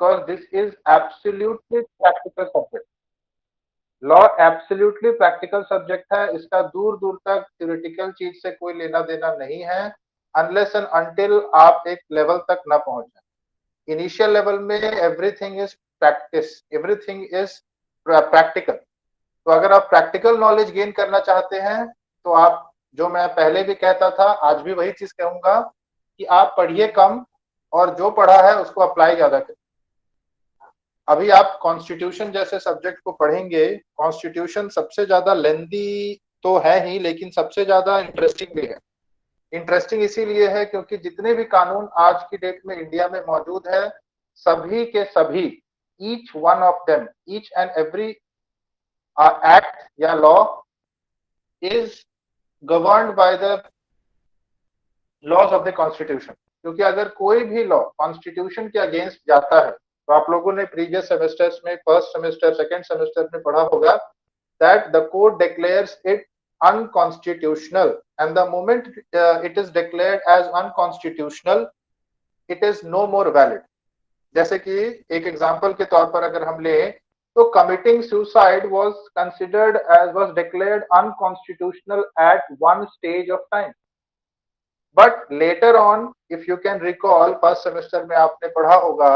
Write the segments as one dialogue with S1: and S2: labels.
S1: because this is absolutely practical subject. Law absolutely practical subject है, इसका दूर दूर तक थ्योरेटिकल चीज से कोई लेना देना नहीं है, अनलेस एंड अनटिल आप एक लेवल तक ना पहुंच जाए। इनिशियल लेवल में everything is practice, everything is practical. तो अगर आप प्रैक्टिकल नॉलेज गेन करना चाहते हैं तो आप, जो मैं पहले भी कहता था आज भी वही चीज कहूंगा, कि आप पढ़िए कम और जो पढ़ा है उसको अप्लाई ज्यादा करें। अभी आप कॉन्स्टिट्यूशन जैसे सब्जेक्ट को पढ़ेंगे, कॉन्स्टिट्यूशन सबसे ज्यादा लेंदी तो है ही, लेकिन सबसे ज्यादा इंटरेस्टिंग भी है। इंटरेस्टिंग इसीलिए है क्योंकि जितने भी कानून आज की डेट में इंडिया में मौजूद है, सभी के सभी, each one of them, each and every act या law is governed by the laws of the constitution. क्योंकि अगर कोई भी लॉ कॉन्स्टिट्यूशन के अगेंस्ट जाता है, तो आप लोगों ने प्रीवियस सेमेस्टर्स में, फर्स्ट सेमेस्टर, सेकंड सेमेस्टर में पढ़ा होगा that the court declares it unconstitutional, and the moment it is declared as unconstitutional, it is no more valid. जैसे कि एक एग्जांपल के तौर पर अगर हम ले, तो committing suicide was declared unconstitutional at one stage of time, but later on, if you can recall, first semester में आपने पढ़ा होगा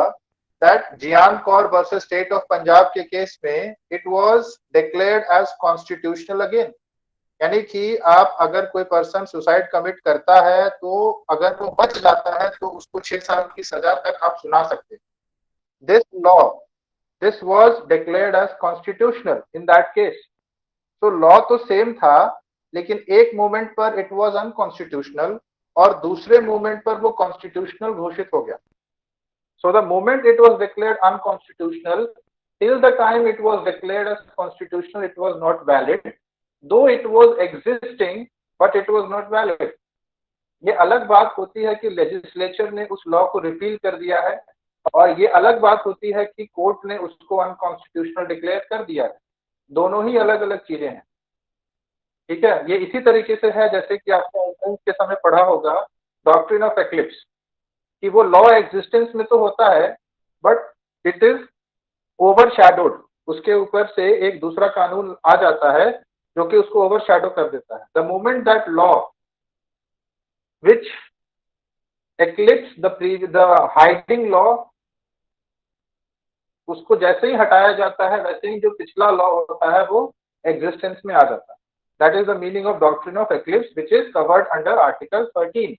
S1: that Gian Kaur versus state of Punjab के केस में it was declared as constitutional again। यानी कि आप अगर कोई पर्सन सुसाइड कमिट करता है तो अगर वो बच जाता है तो उसको 6 साल की सजा तक आप सुना सकते हैं। This law, this was declared as constitutional in that case. तो लॉ तो सेम था, लेकिन एक मोमेंट पर इट वाज अनकॉन्स्टिट्यूशनल और दूसरे मोमेंट पर वो कॉन्स्टिट्यूशनल घोषित हो गया। So the moment it was declared unconstitutional, till the time it was declared as constitutional, it was not valid. Though it was existing, but it was not valid. ये अलग बात होती है कि लेजिस्लेचर ने उस लॉ को रिपील कर दिया है, और ये अलग बात होती है कि कोर्ट ने उसको अनकॉन्स्टिट्यूशनल डिक्लेयर कर दिया है। दोनों ही अलग अलग चीजें हैं, ठीक है। ये इसी तरीके से है जैसे कि आपने एंट्रेंस के समय पढ़ा होगा डॉक्ट्रिन ऑफ एक्लिप्स, कि वो लॉ एग्जिस्टेंस में तो होता है, बट इट इज ओवरशैडोड, उसके ऊपर से एक दूसरा कानून आ जाता है जो कि उसको ओवरशैडो कर देता है। The moment that law which eclipse the hiding law, उसको जैसे ही हटाया जाता है वैसे ही जो पिछला लॉ होता है वो एग्जिस्टेंस में आ जाता है। That is the meaning of doctrine of eclipse which is covered under article 13।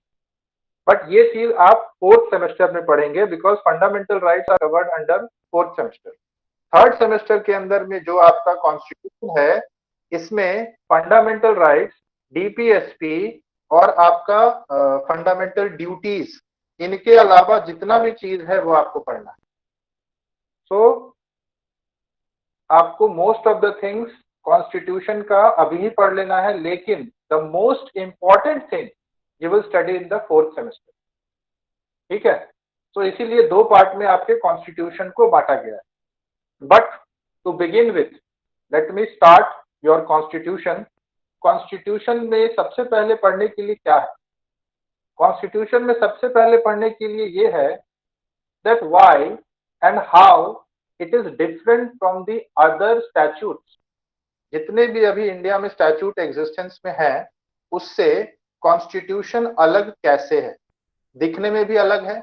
S1: But ये चीज आप फोर्थ सेमेस्टर में पढ़ेंगे, because fundamental rights are covered under fourth semester. Third semester के अंदर में जो आपका कॉन्स्टिट्यूशन है, इसमें फंडामेंटल राइट्स, डीपीएसपी और आपका फंडामेंटल ड्यूटीज, इनके अलावा जितना भी चीज है वो आपको पढ़ना है। सो आपको most of the things constitution का अभी ही पढ़ लेना है, लेकिन the most important thing you will study in the fourth semester, ठीक है। तो इसीलिए दो पार्ट में आपके कॉन्स्टिट्यूशन को बांटा गया है। But to begin with, let me start your constitution. Constitution में सबसे पहले पढ़ने के लिए क्या है? कॉन्स्टिट्यूशन में सबसे पहले पढ़ने के लिए ये है that why and how it is different from the other statutes. जितने भी अभी इंडिया में स्टैट्यूट एग्जिस्टेंस में है, उससे कॉन्स्टिट्यूशन अलग कैसे है? दिखने में भी अलग है,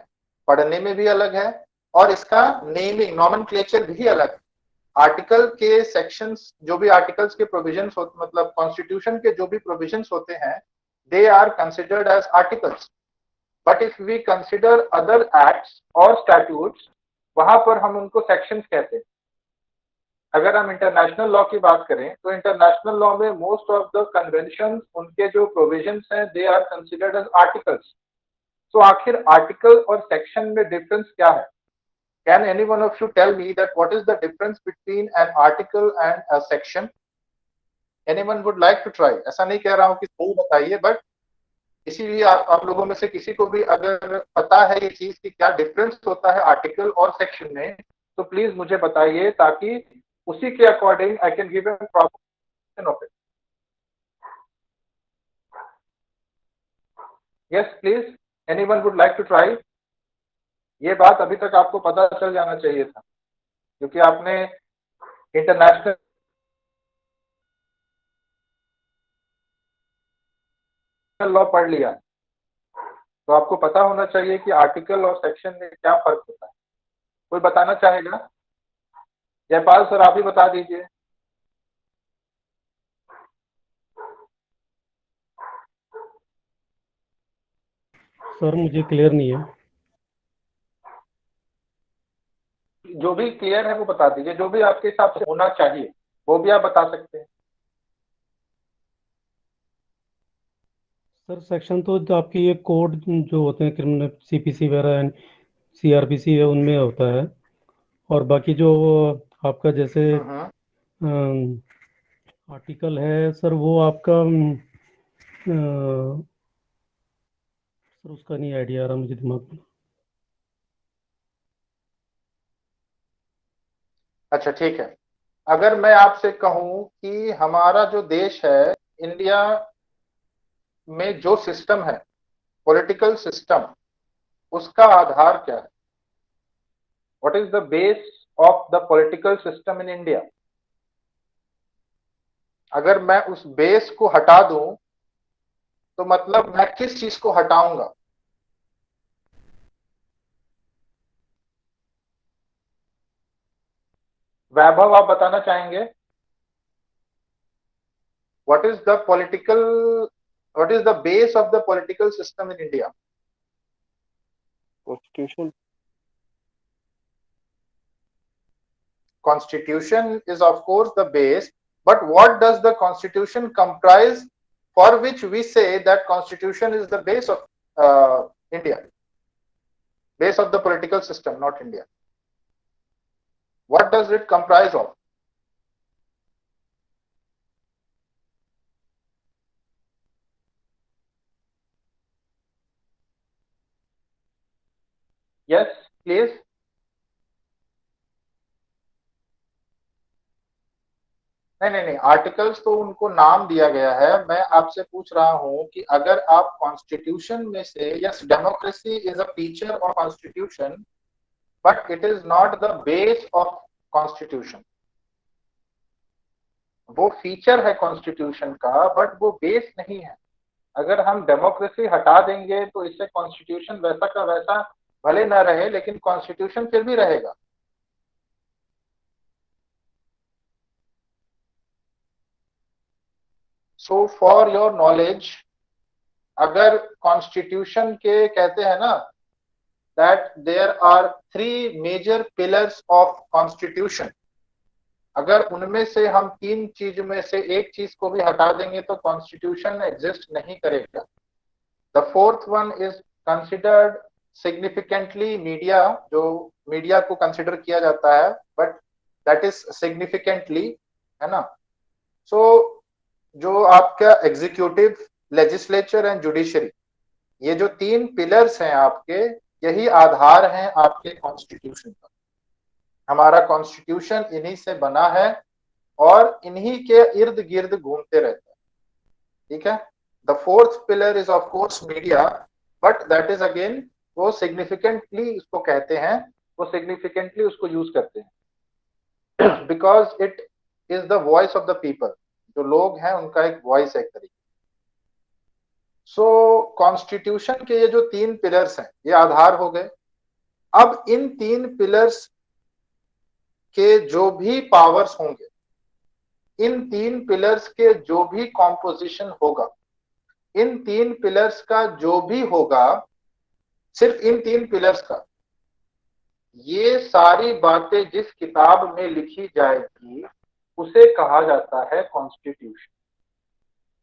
S1: पढ़ने में भी अलग है, और इसका नेमिंग, नॉमेनक्लेचर भी अलग है। आर्टिकल के सेक्शंस, जो भी आर्टिकल्स के प्रोविजंस होते, मतलब कॉन्स्टिट्यूशन के जो भी प्रोविजंस होते हैं, they are considered as articles. But if we consider other acts और स्टैट्यूट्स, वहां पर हम उनको सेक्शंस कहते हैं। अगर हम इंटरनेशनल लॉ की बात करें तो इंटरनेशनल लॉ में मोस्ट ऑफ द कन्वेंशन, उनके जो प्रोविजंस हैं, they are considered as articles. तो आखिर आर्टिकल और सेक्शन में डिफरेंस क्या है? Can any one of you tell me that what is the difference between an article and a section? Anyone would like to try? ऐसा नहीं कह रहा हूं कि सही बताइए, बट इसीलिए आप लोगों में से किसी को भी अगर पता है ये चीज कि क्या डिफरेंस होता है आर्टिकल और सेक्शन में, तो प्लीज मुझे बताइए, ताकि उसी के according I can give a proper of it. Yes, please. Anyone would like to try? ये बात अभी तक आपको पता चल जाना चाहिए था, क्योंकि आपने इंटरनेशनल लॉ पढ़ लिया है, तो आपको पता होना चाहिए कि आर्टिकल और सेक्शन में क्या फर्क होता है। कोई बताना चाहेगा? जयपाल सर, आप ही बता दीजिए।
S2: सर मुझे क्लियर नहीं है।
S1: जो भी क्लियर है वो बता दीजिए, जो भी आपके हिसाब से होना चाहिए वो भी आप बता सकते हैं।
S2: सर सेक्शन तो जो आपके ये कोड जो होते हैं क्रिमिनल सीपीसी वगैरह एंड सीआरपीसी है उनमें होता है, और बाकी जो आपका जैसे
S1: हम्म।
S2: आर्टिकल है सर वो आपका सर उसका नहीं आइडिया आ रहा मुझे दिमाग में।
S1: अच्छा ठीक है। अगर मैं आपसे कहूं कि हमारा जो देश है, इंडिया में जो सिस्टम है, पॉलिटिकल सिस्टम, उसका आधार क्या है? What is the base of the political system in India? अगर मैं उस बेस को हटा दूं तो मतलब मैं किस चीज को हटाऊंगा? वैभव, आप बताना चाहेंगे? What is the political, what is the base of the political system in India?
S3: Constitution.
S1: Constitution is of course the base, but what does the constitution comprise, for which we say that constitution is the base of India, base of the political system, not India? What does it comprise of? Yes, please. नहीं नहीं नहीं, articles तो उनको नाम दिया गया है। मैं आपसे पूछ रहा हूं कि अगर आप कॉन्स्टिट्यूशन में से, yes democracy is a feature of constitution, but it is not the base of constitution. वो फीचर है कॉन्स्टिट्यूशन का, बट वो बेस नहीं है। अगर हम डेमोक्रेसी हटा देंगे तो इससे कॉन्स्टिट्यूशन वैसा का वैसा भले ना रहे, लेकिन कॉन्स्टिट्यूशन फिर भी रहेगा। सो फॉर योर नॉलेज, अगर कॉन्स्टिट्यूशन के कहते हैं ना that there are 3 major pillars of constitution, अगर उनमें से हम 3 चीज में से एक चीज को भी हटा देंगे तो कॉन्स्टिट्यूशन एग्जिस्ट नहीं करेगा। The fourth one is considered significantly media, जो मीडिया को कंसिडर किया जाता है, बट दैट इज सिग्निफिकेंटली, है ना। सो जो आपका एग्जीक्यूटिव, लेजिस्लेचर एंड जुडिशरी, ये जो 3 पिलर्स हैं आपके, यही आधार हैं आपके कॉन्स्टिट्यूशन का। हमारा कॉन्स्टिट्यूशन इन्हीं से बना है और इन्हीं के इर्द गिर्द घूमते रहता है, ठीक है। The fourth pillar is of course media, but that is again, वो सिग्निफिकेंटली उसको कहते हैं, वो सिग्निफिकेंटली उसको यूज करते हैं because it is the voice of the people, जो लोग हैं उनका एक वॉइस है एक तरीके। सो कॉन्स्टिट्यूशन के ये जो 3 पिलर्स हैं, ये आधार हो गए। अब इन 3 पिलर्स के जो भी पावर्स होंगे, इन 3 पिलर्स के जो भी कॉम्पोजिशन होगा, इन 3 पिलर्स का जो भी होगा, सिर्फ इन 3 पिलर्स का, ये सारी बातें जिस किताब में लिखी जाएगी उसे कहा जाता है कॉन्स्टिट्यूशन।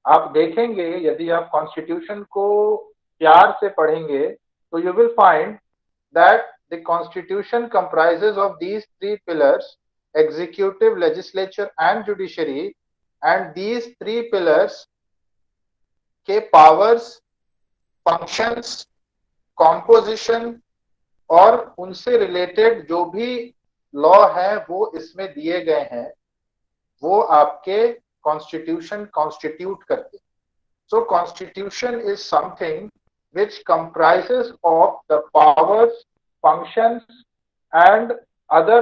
S1: आप देखेंगे, यदि आप कॉन्स्टिट्यूशन को प्यार से पढ़ेंगे तो you will find that the constitution comprises of these 3 pillars, executive, legislature and judiciary, and these 3 pillars के पावर्स, फंक्शंस, कॉम्पोजिशन और उनसे रिलेटेड जो भी लॉ है वो इसमें दिए गए हैं, वो आपके कॉन्स्टिट्यूशन कॉन्स्टिट्यूट करते हैं। So constitution is something which comprises of the powers, functions and other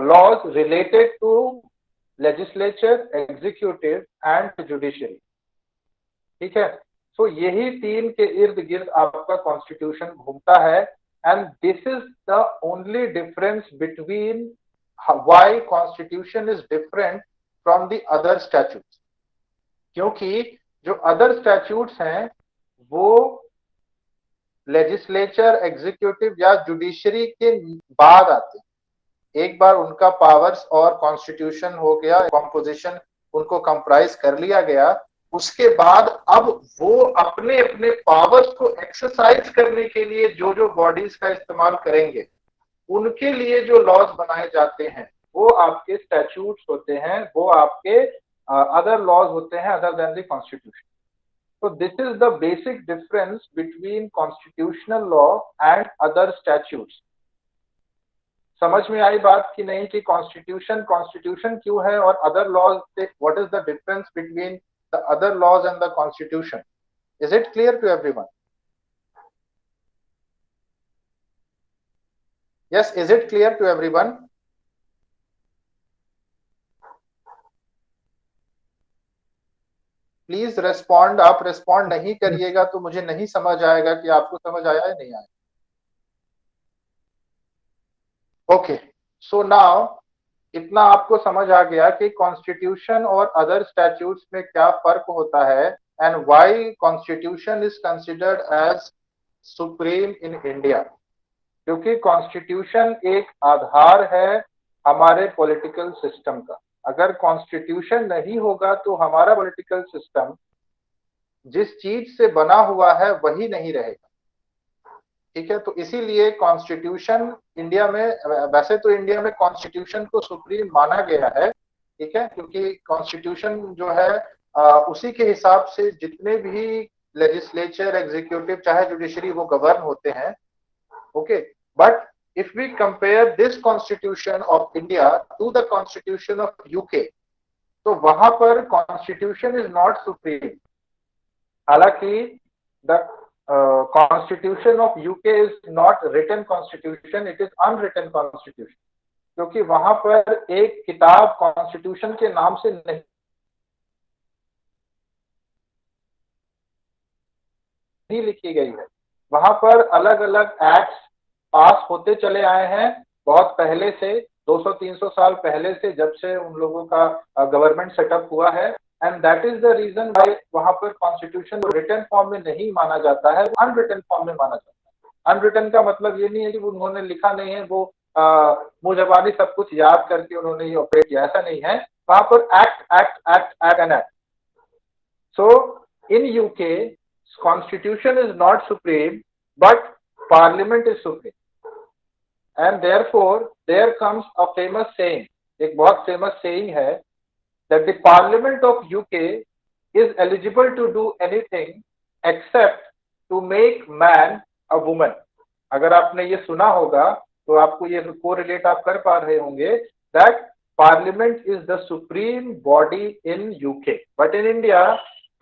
S1: laws related to legislature, executive and judiciary. ठीक है, तो यही तीन के इर्द गिर्द आपका कॉन्स्टिट्यूशन घूमता है, and this is the only difference between why constitution is different from the other statutes. क्योंकि जो अदर स्टैट्यूट्स हैं वो लेजिस्लेचर, एग्जीक्यूटिव या जुडिशरी के बाद आते हैं। एक बार उनका पावर्स और कॉन्स्टिट्यूशन हो गया, कॉम्पोजिशन उनको कंप्राइज कर लिया गया, उसके बाद अब वो अपने अपने पावर्स को एक्सरसाइज करने के लिए जो जो बॉडीज का इस्तेमाल करेंगे, उनके लिए जो लॉज बनाए जाते हैं वो आपके स्टैट्यूट्स होते हैं, वो आपके अदर लॉज होते हैं other than the constitution. So this is the basic difference between constitutional law and other statutes. समझ में आई बात कि नहीं कि कॉन्स्टिट्यूशन क्यों है और अदर लॉज से what is the difference between the other laws and the constitution? Is it clear to everyone? Yes, is it clear to everyone? Please respond. आप रेस्पॉन्ड नहीं करिएगा तो मुझे नहीं समझ आएगा कि आपको समझ आया या नहीं आया। ओके, सो नाउ इतना आपको समझ आ गया कि कॉन्स्टिट्यूशन और अदर स्टैट्यूट्स में क्या फर्क होता है, and why constitution is considered as supreme in India. क्योंकि कॉन्स्टिट्यूशन एक आधार है हमारे पॉलिटिकल सिस्टम का। अगर कॉन्स्टिट्यूशन नहीं होगा तो हमारा पॉलिटिकल सिस्टम जिस चीज से बना हुआ है वही नहीं रहेगा। ठीक है, तो इसीलिए कॉन्स्टिट्यूशन इंडिया में, वैसे तो इंडिया में कॉन्स्टिट्यूशन को सुप्रीम माना गया है, ठीक है, क्योंकि कॉन्स्टिट्यूशन जो है उसी के हिसाब से जितने भी लेजिस्लेचर, एग्जीक्यूटिव चाहे जुडिशरी वो गवर्न होते हैं। Okay, but if we compare this constitution of India to the constitution of UK, तो वहां पर constitution is not supreme। हालांकि the constitution of UK is not written constitution, it is unwritten constitution, क्योंकि वहां पर एक किताब constitution के नाम से नहीं लिखी गई है। वहां पर अलग अलग एक्ट्स पास होते चले आए हैं बहुत पहले से, 200-300 साल पहले से, जब से उन लोगों का गवर्नमेंट सेटअप हुआ है, and that is the reason why वहां पर कॉन्स्टिट्यूशन रिटन फॉर्म में नहीं माना जाता है, अनरिटन फॉर्म में माना जाता है। अनरिटन का मतलब ये नहीं है कि उन्होंने लिखा नहीं है, वो मुंह जबानी सब कुछ याद करके उन्होंने ये ऑपरेट किया, ऐसा नहीं है। वहां पर act act act act and act. So in UK constitution is not supreme but parliament is supreme, and therefore there comes a famous saying, एक बहुत फेमस saying है, that the parliament of UK is eligible to do anything except to make man a woman। अगर आपने ये सुना होगा तो आपको ये कोरिलेट आप कर पा रहे होंगे that parliament is the supreme body in UK, but in India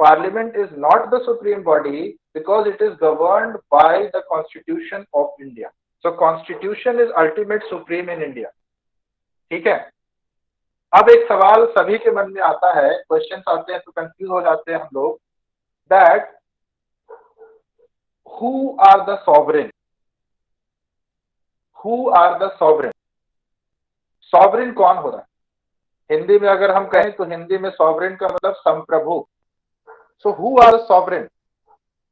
S1: parliament is not the supreme body because it is governed by the constitution of India। So constitution is ultimate supreme in India। ठीक है, अब एक सवाल सभी के मन में आता है, क्वेश्चंस आते हैं तो कंफ्यूज हो जाते हैं हम लोग, that who are the sovereign, who are the sovereign, sovereign कौन हो रहा है? हिंदी में अगर हम कहें तो हिंदी में सॉवरेन का मतलब संप्रभु। So who are the sovereign?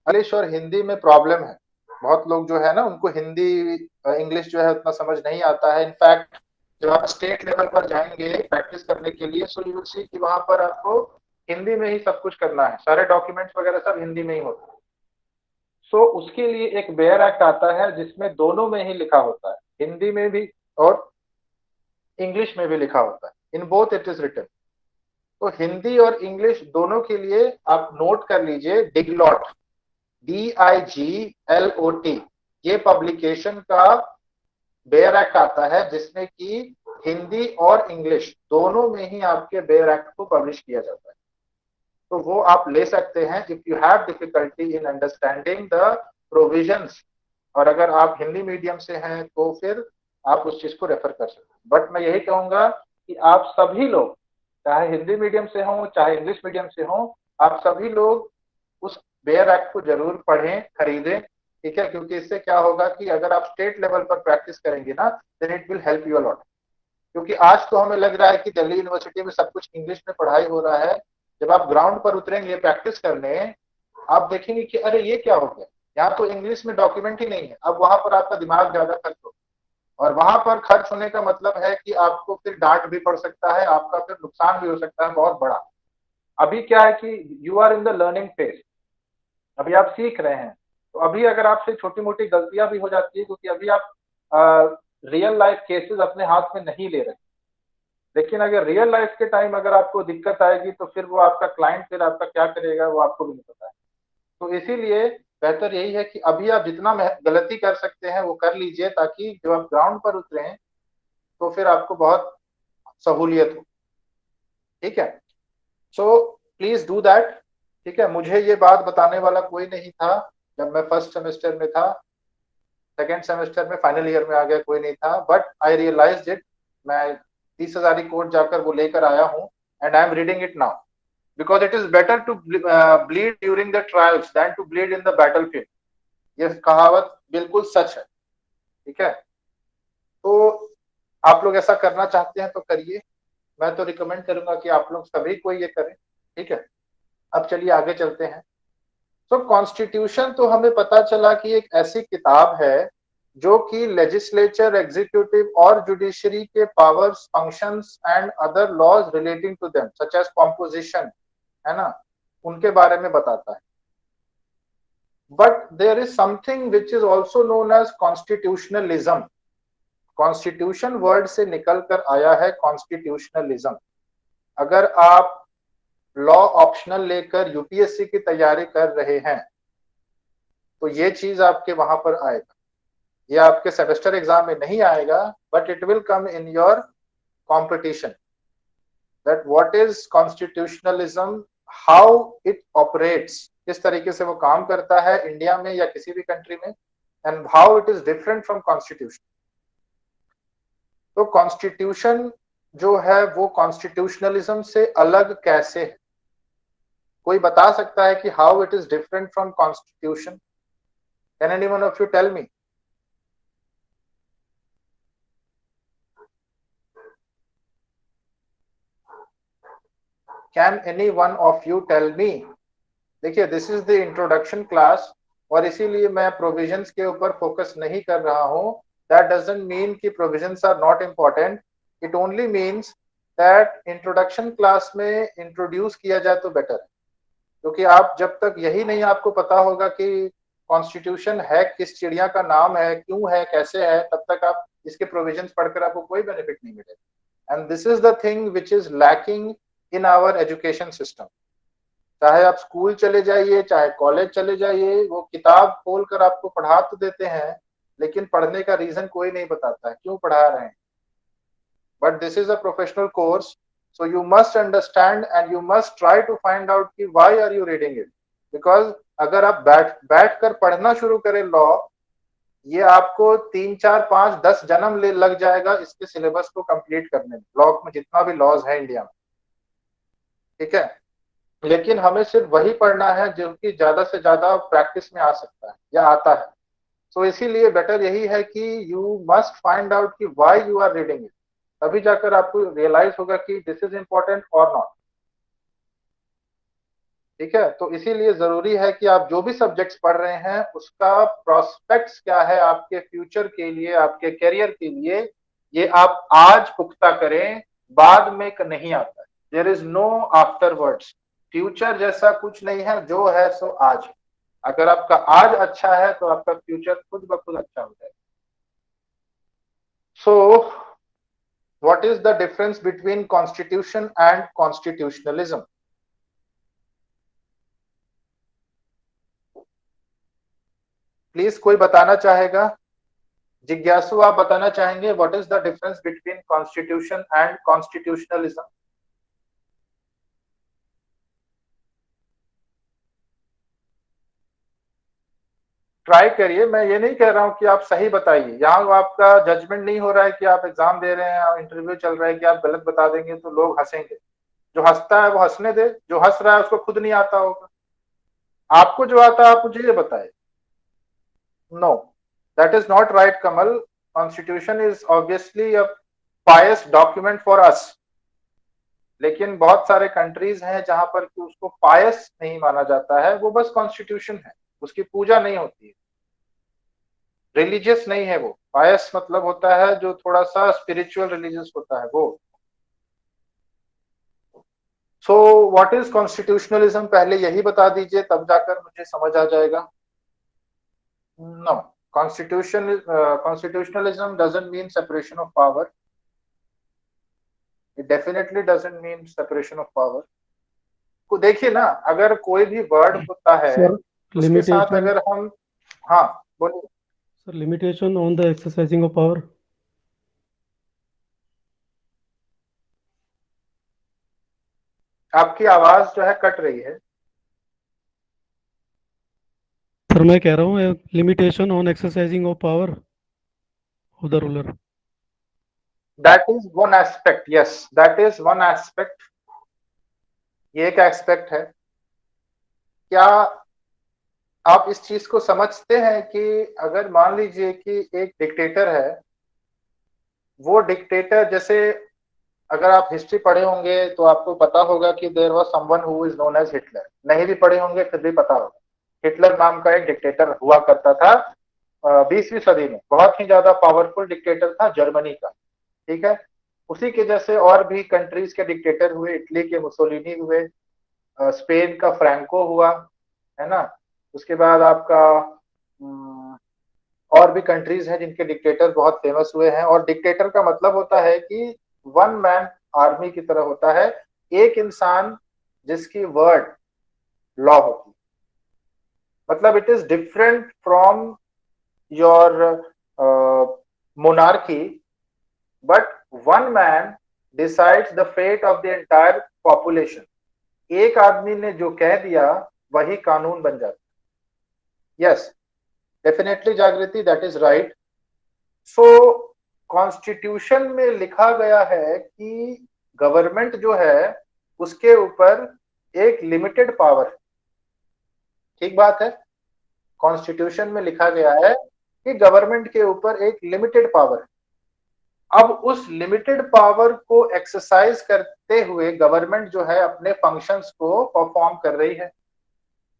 S1: English और हिंदी में प्रॉब्लम है, बहुत लोग जो है ना उनको हिंदी इंग्लिश जो है उतना समझ नहीं आता है। इनफैक्ट जब आप स्टेट लेवल पर जाएंगे प्रैक्टिस करने के लिए, सो यू विल सी कि वहां पर आपको हिंदी में ही सब कुछ करना है, सारे डॉक्यूमेंट्स वगैरह सब हिंदी में ही होता है। सो उसके लिए एक बेयर एक्ट आता है जिसमें दोनों में ही लिखा होता है, हिंदी में भी और इंग्लिश में भी लिखा होता है, in both it is written. तो हिंदी और इंग्लिश दोनों के लिए आप नोट कर लीजिए डिगलॉट, DIGLOT, ये पब्लिकेशन का बेयर एक्ट आता है जिसमें कि हिंदी और इंग्लिश दोनों में ही आपके बेयर एक्ट को पब्लिश किया जाता है। तो वो आप ले सकते हैं if you have difficulty in understanding the provisions और अगर आप हिंदी मीडियम से हैं तो फिर आप उस चीज को रेफर कर सकते हैं। बट मैं यही कहूंगा कि आप सभी लोग, चाहे हिंदी मीडियम से हों चाहे इंग्लिश मीडियम से हों, आप सभी लोग उस बेयर एक्ट को जरूर पढ़ें, खरीदें, ठीक है, क्योंकि इससे क्या होगा कि अगर आप स्टेट लेवल पर प्रैक्टिस करेंगे ना, then it will help you a lot. क्योंकि आज तो हमें लग रहा है कि दिल्ली यूनिवर्सिटी में सब कुछ इंग्लिश में पढ़ाई हो रहा है, जब आप ग्राउंड पर उतरेंगे प्रैक्टिस करने, आप देखेंगे कि अरे ये क्या हो गया, यहाँ तो इंग्लिश में डॉक्यूमेंट ही नहीं है। अब वहां पर आपका दिमाग ज्यादा खर्च हो, और वहां पर खर्च होने का मतलब है कि आपको फिर डांट भी पड़ सकता है, आपका फिर नुकसान भी हो सकता है बहुत बड़ा। अभी क्या है कि you are in the learning phase, अभी आप सीख रहे हैं, तो अभी अगर आपसे छोटी मोटी गलतियां भी हो जाती है, क्योंकि अभी आप रियल लाइफ केसेस अपने हाथ में नहीं ले रहे। लेकिन अगर रियल लाइफ के टाइम अगर आपको दिक्कत आएगी तो फिर वो आपका क्लाइंट फिर आपका क्या करेगा वो आपको भी नहीं पता है। तो इसीलिए बेहतर यही है कि अभी आप जितना गलती कर सकते हैं वो कर लीजिए, ताकि जब आप ग्राउंड पर उतरें तो फिर आपको बहुत सहूलियत हो, ठीक है। सो प्लीज डू दैट, ठीक है। मुझे ये बात बताने वाला कोई नहीं था जब मैं फर्स्ट सेमेस्टर में था, सेकेंड सेमेस्टर में फाइनल ईयर में आ गया कोई नहीं था, बट आई रियलाइज इट। मैं 30,000 कोड जाकर वो लेकर आया हूँ, and I am reading it now, because it is better to bleed during the trials than to bleed in the battle field. ये कहावत बिल्कुल सच है, ठीक है। तो आप लोग ऐसा करना चाहते हैं तो करिए, मैं तो रिकमेंड करूंगा कि आप लोग सभी को ये करें, ठीक है। अब चलिए आगे चलते हैं। तो कॉन्स्टिट्यूशन तो हमें पता चला कि एक ऐसी किताब है जो कि लेजिस्लेचर, एग्जीक्यूटिव और जुडिशरी के powers, functions and other laws relating to them such as composition, है ना, उनके बारे में बताता है। But there is something which is also known as constitutionalism. Constitution word से निकल कर आया है कॉन्स्टिट्यूशनलिज्म। अगर आप लॉ ऑप्शनल लेकर यूपीएससी की तैयारी कर रहे हैं तो ये चीज आपके वहां पर आएगा। ये आपके सेमेस्टर एग्जाम में नहीं आएगा, but it will come in your competition, that what is constitutionalism, how it operates, किस तरीके से वो काम करता है इंडिया में या किसी भी कंट्री में, and how it is different from constitution. तो कॉन्स्टिट्यूशन जो है वो कॉन्स्टिट्यूशनलिज्म से अलग कैसे है? कोई बता सकता है कि how it is different from constitution? Can anyone of you tell me? Can any one of you tell me? देखिए, this is the introduction class, और इसीलिए मैं प्रोविजंस के ऊपर फोकस नहीं कर रहा हूं। दैट डजंट मीन कि provisions are not important, it only means that introduction class में इंट्रोड्यूस किया जाए तो बेटर है। क्योंकि आप जब तक यही नहीं आपको पता होगा कि कॉन्स्टिट्यूशन है किस चिड़िया का नाम है, क्यों है, कैसे है, तब तक आप इसके प्रोविजंस पढ़कर आपको कोई बेनिफिट नहीं मिलेगा। And this is the thing which is lacking in our education system. चाहे आप स्कूल चले जाइए, चाहे कॉलेज चले जाइए, वो किताब खोल कर आपको पढ़ा तो देते हैं, लेकिन पढ़ने का रीजन कोई नहीं बताता है क्यों पढ़ा रहे हैं। But this is a professional course, so you must understand and you must try to find out कि why are you reading it, because अगर आप बैठ कर पढ़ना शुरू करें लॉ, ये आपको 3 4 5 10 जन्म लग जाएगा इसके सिलेबस को कंप्लीट करने में, लॉ में जितना भी लॉज है इंडिया में, ठीक है। लेकिन हमें सिर्फ वही पढ़ना है जो कि ज्यादा से ज्यादा प्रैक्टिस में आ सकता है या आता है। सो इसीलिए बेटर यही है कि यू मस्ट फाइंड आउट कि why you are reading it, तभी जाकर आपको रियलाइज होगा कि दिस इज इम्पोर्टेंट और नॉट, ठीक है। तो इसीलिए जरूरी है कि आप जो भी सब्जेक्ट्स पढ़ रहे हैं उसका प्रोस्पेक्ट्स क्या है आपके फ्यूचर के लिए, आपके करियर के लिए, ये आप आज पुख्ता करें, बाद में नहीं आता है। There is no afterwards, future जैसा कुछ नहीं है, जो है सो आज। अगर आपका आज अच्छा है तो आपका फ्यूचर खुद ब खुद अच्छा हो जाएगा। So what is the difference between constitution and constitutionalism? Please कोई बताना चाहेगा? जिज्ञासु, आप बताना चाहेंगे what is the difference between constitution and constitutionalism? Try करिए, मैं ये नहीं कह रहा हूँ कि आप सही बताइए, यहाँ आपका जजमेंट नहीं हो रहा है कि आप एग्जाम दे रहे हैं, इंटरव्यू चल रहा है कि आप गलत बता देंगे तो लोग हंसेंगे। जो हंसता है वो हंसने दे, जो हंस रहा है उसको खुद नहीं आता होगा। आपको जो आता है आप मुझे ये बताए। No, that is not right Kamal. Constitution is obviously a pious document for us, लेकिन बहुत सारे कंट्रीज हैं जहां पर कि उसको पायस नहीं माना जाता है, वो बस कॉन्स्टिट्यूशन है, उसकी पूजा नहीं होती है, रिलीजियस नहीं है वो। पायस मतलब होता है जो थोड़ा सा स्पिरिचुअल रिलीजियस होता है वो। सो व्हाट इज कॉन्स्टिट्यूशनलिज्म, पहले यही बता दीजिए, तब जाकर मुझे समझ आ जाएगा। No, constitutionalism doesn't mean separation of power. It definitely doesn't mean separation of power. को देखिए ना, अगर कोई भी वर्ड होता है
S2: सर
S1: उसके साथ
S2: लिमिटेशन,
S1: अगर हम, हाँ बोलिए।
S2: Sir limitation on the exercising of power.
S1: आपकी आवाज जो है कट रही है।
S2: सर मैं कह रहा हूँ limitation on exercising of power of the ruler.
S1: That is one aspect, yes that is one aspect. ये एक एस्पेक्ट है। क्या आप इस चीज को समझते हैं कि अगर मान लीजिए कि एक डिक्टेटर है, वो डिक्टेटर जैसे, अगर आप हिस्ट्री पढ़े होंगे तो आपको पता होगा कि there was someone who is known as Hitler. नहीं भी पढ़े होंगे फिर भी पता होगा, हिटलर नाम का एक डिक्टेटर हुआ करता था 20वीं सदी में, बहुत ही ज्यादा पावरफुल डिक्टेटर था जर्मनी का। ठीक है, उसी के जैसे और भी कंट्रीज के डिक्टेटर हुए, इटली के मुसोलिनी हुए, स्पेन का फ्रैंको हुआ, है ना। उसके बाद आपका और भी कंट्रीज हैं जिनके डिक्टेटर बहुत फेमस हुए हैं। और डिक्टेटर का मतलब होता है कि वन मैन आर्मी की तरह होता है, एक इंसान जिसकी वर्ड लॉ होती है। मतलब it is different from your monarchy, but one man decides the fate of the entire population. एक आदमी ने जो कह दिया वही कानून बन जाता है। यस, डेफिनेटली जागृति, that is right. So constitution में लिखा गया है कि गवर्नमेंट जो है उसके ऊपर एक लिमिटेड पावर है। ठीक बात है, कॉन्स्टिट्यूशन में लिखा गया है कि गवर्नमेंट के ऊपर एक लिमिटेड पावर है। अब उस लिमिटेड पावर को एक्सरसाइज करते हुए गवर्नमेंट जो है अपने फंक्शंस को परफॉर्म कर रही है।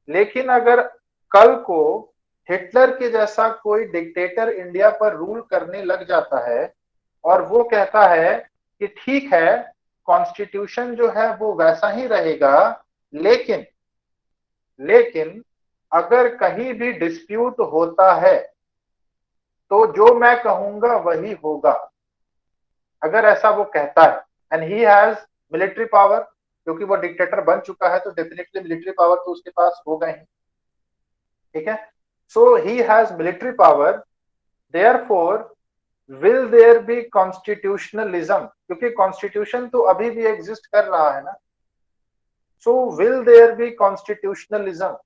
S1: लेकिन अगर कल को हिटलर के जैसा कोई डिक्टेटर इंडिया पर रूल करने लग जाता है और वो कहता है कि ठीक है, कॉन्स्टिट्यूशन जो है वो वैसा ही रहेगा, लेकिन लेकिन अगर कहीं भी डिस्प्यूट होता है तो जो मैं कहूंगा वही होगा, अगर ऐसा वो कहता है। And he has military power, क्योंकि वो डिक्टेटर बन चुका है तो डेफिनेटली मिलिट्री पावर तो उसके पास होगा ही। ठीक है, so he has military power, therefore will there be constitutionalism, क्योंकि कॉन्स्टिट्यूशन तो अभी भी एग्जिस्ट कर रहा है ना। So will there be constitutionalism,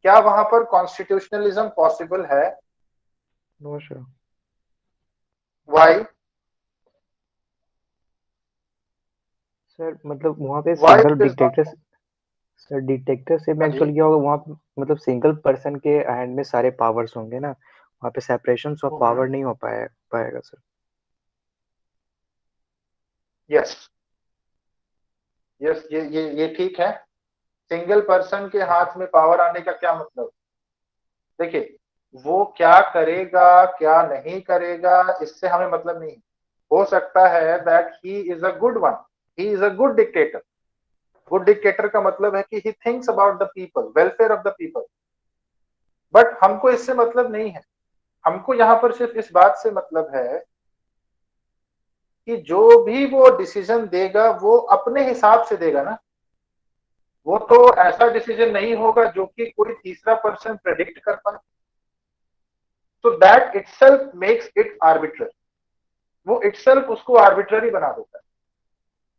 S1: क्या वहां पर कॉन्स्टिट्यूशनलिज्म पॉसिबल है?
S3: No sir.
S1: वाई?
S3: सर मतलब वहाँ पे
S1: why
S3: single
S1: it is
S3: dictator,
S1: not?
S3: Sir dictatorship में
S1: हाँ जी।
S3: एक्चुअली क्या होगा वहाँ पे, मतलब सिंगल पर्सन के हैंड में सारे पावर्स होंगे ना, वहाँ पे सेपरेशन ऑफ पावर नहीं हो पाएगा सर।
S1: यस यस, ये ठीक है। सिंगल पर्सन के हाथ में पावर आने का क्या मतलब? देखिए, वो क्या करेगा क्या नहीं करेगा इससे हमें मतलब नहीं। हो सकता है that he is a good one, he is a good dictator. Good dictator का मतलब है कि he thinks about the people, welfare of the people. But हमको इससे मतलब नहीं है। हमको यहाँ पर सिर्फ इस बात से मतलब है कि जो भी वो डिसीजन देगा वो अपने हिसाब से देगा ना। वो तो ऐसा डिसीजन नहीं होगा जो कि कोई तीसरा पर्सन प्रेडिक्ट कर पाए। तो that itself makes it arbitrary, वो इटसेल्फ उसको आर्बिट्ररी बना देता है।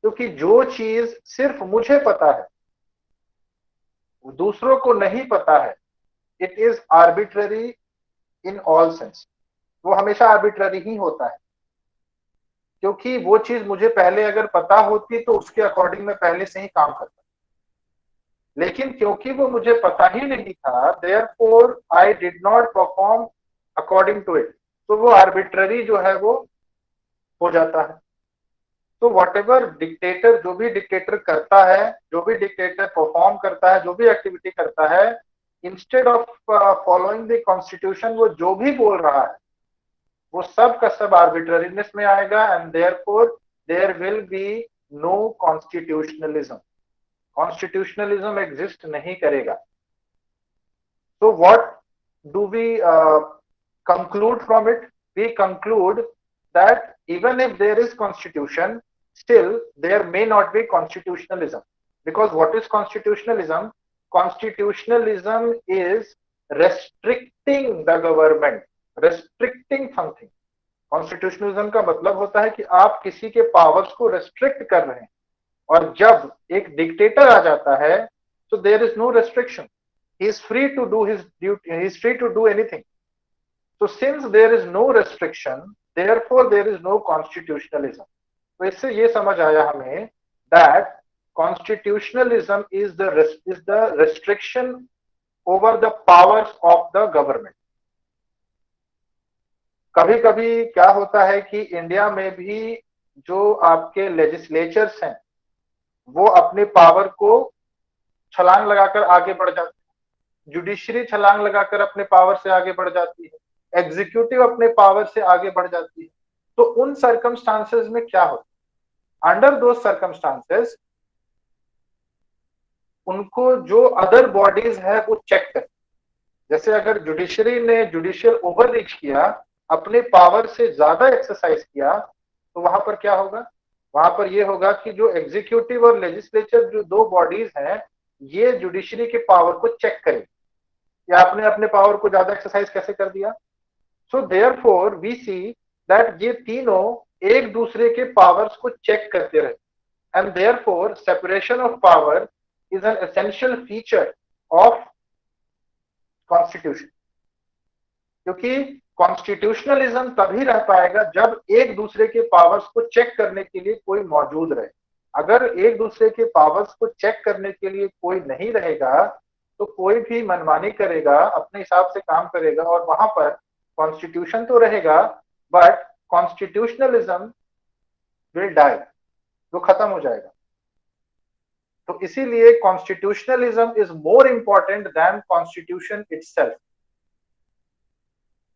S1: क्योंकि जो चीज सिर्फ मुझे पता है, दूसरों को नहीं पता है, it is arbitrary in all sense, वो हमेशा आर्बिट्ररी ही होता है, क्योंकि वो चीज मुझे पहले अगर पता होती तो उसके अकॉर्डिंग मैं पहले से ही काम करता, लेकिन क्योंकि वो मुझे पता ही नहीं था, therefore I did not perform according to it, तो वो आर्बिट्ररी जो है वो हो जाता है। तो वॉट एवर डिक्टेटर, जो भी डिक्टेटर करता है, जो भी डिक्टेटर परफॉर्म करता है, जो भी एक्टिविटी करता है, instead of following the constitution, वो जो भी बोल रहा है वो सब का सब आर्बिट्ररीनेस में आएगा, and therefore there will be no constitutionalism, constitutionalism exist नहीं करेगा। So what do we conclude from it? We conclude that even if there is constitution, still there may not be constitutionalism. Because what is constitutionalism? Constitutionalism is restricting the government, restricting something. Constitutionalism का मतलब होता है कि आप किसी के powers को restrict कर रहे हैं, और जब एक डिक्टेटर आ जाता है तो there is no restriction, he is free to do his duty, he is free to do anything. So since there is no restriction, therefore there is no constitutionalism. तो इससे ये समझ आया हमें that constitutionalism is the restriction over the powers of the government. कभी कभी क्या होता है कि इंडिया में भी जो आपके लेजिस्लेचर्स हैं वो अपने पावर को छलांग लगाकर आगे बढ़ जाते हैं, जुडिशरी छलांग लगाकर अपने पावर से आगे बढ़ जाती है, एग्जीक्यूटिव अपने पावर से आगे बढ़ जाती है। तो उन सर्कमस्टांसेस में क्या होता है? अंडर दो सर्कमस्टांसेस उनको जो अदर बॉडीज है वो चेक कर, जैसे अगर जुडिशरी ने जुडिशियल ओवर रीच किया, अपने पावर से ज्यादा एक्सरसाइज किया, तो वहां पर क्या होगा? वहां पर यह होगा कि जो एग्जीक्यूटिव और लेजिस्लेचर जो दो बॉडीज हैं, ये जुडिशरी के पावर को चेक करें, या आपने अपने पावर को ज्यादा एक्सरसाइज कैसे कर दिया। So therefore we see that ये तीनों एक दूसरे के पावर्स को चेक करते रहे, and therefore separation of power is an essential feature of constitution, क्योंकि कॉन्स्टिट्यूशनलिज्म तभी रह पाएगा जब एक दूसरे के पावर्स को चेक करने के लिए कोई मौजूद रहे। अगर एक दूसरे के पावर्स को चेक करने के लिए कोई नहीं रहेगा तो कोई भी मनमानी करेगा, अपने हिसाब से काम करेगा, और वहां पर कॉन्स्टिट्यूशन तो रहेगा बट कॉन्स्टिट्यूशनलिज्म विल डाई, वो खत्म हो जाएगा। तो इसीलिए constitutionalism is more important than constitution itself.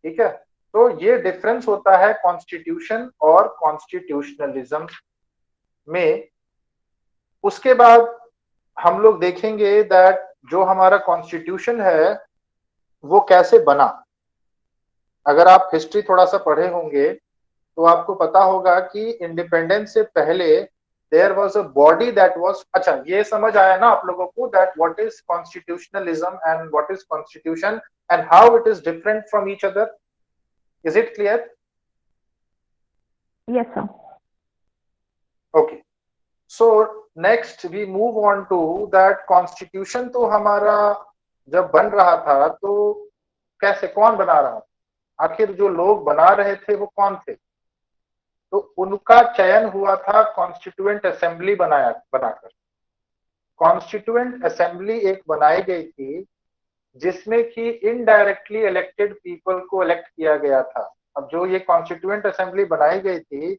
S1: ठीक है, तो ये डिफरेंस होता है कॉन्स्टिट्यूशन और कॉन्स्टिट्यूशनलिज्म में। उसके बाद हम लोग देखेंगे दैट जो हमारा कॉन्स्टिट्यूशन है वो कैसे बना। अगर आप हिस्ट्री थोड़ा सा पढ़े होंगे तो आपको पता होगा कि इंडिपेंडेंस से पहले there was a body that was, अच्छा ये समझ आया ना आप लोगों को that what is constitutionalism and what is constitution and how it is different from each other? Is it clear?
S4: Yes, sir.
S1: Okay. So next we move on to that constitution। तो हमारा जब बन रहा था तो कैसे, कौन बना रहा था, आखिर जो लोग बना रहे थे वो कौन थे? तो उनका चयन हुआ था कॉन्स्टिट्यूएंट असेंबली बनाकर। कॉन्स्टिट्यूएंट असेंबली एक बनाई गई थी जिसमें कि इनडायरेक्टली इलेक्टेड पीपल को इलेक्ट किया गया था। अब जो ये कॉन्स्टिट्यूएंट असेंबली बनाई गई थी,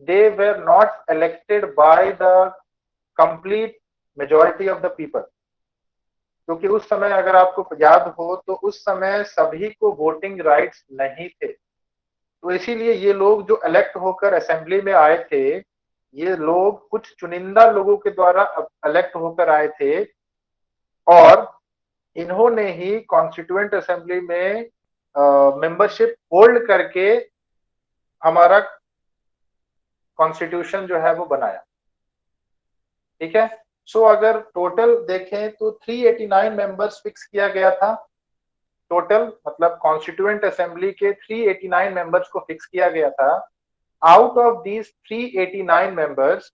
S1: they were not elected by the complete majority of the people, क्योंकि उस समय अगर आपको याद हो तो उस समय सभी को वोटिंग राइट्स नहीं थे। तो इसीलिए ये लोग जो इलेक्ट होकर असेंबली में आए थे, ये लोग कुछ चुनिंदा लोगों के द्वारा इलेक्ट होकर आए थे, और इन्होंने ही कॉन्स्टिट्यूएंट असेंबली में मेंबरशिप होल्ड करके हमारा कॉन्स्टिट्यूशन जो है वो बनाया। ठीक है, सो अगर टोटल देखें तो 389 मेंबर्स फिक्स किया गया था। टोटल मतलब कॉन्स्टिट्यूएंट असेंबली के 389 मेंबर्स को फिक्स किया गया था। आउट ऑफ दीज 389 मेंबर्स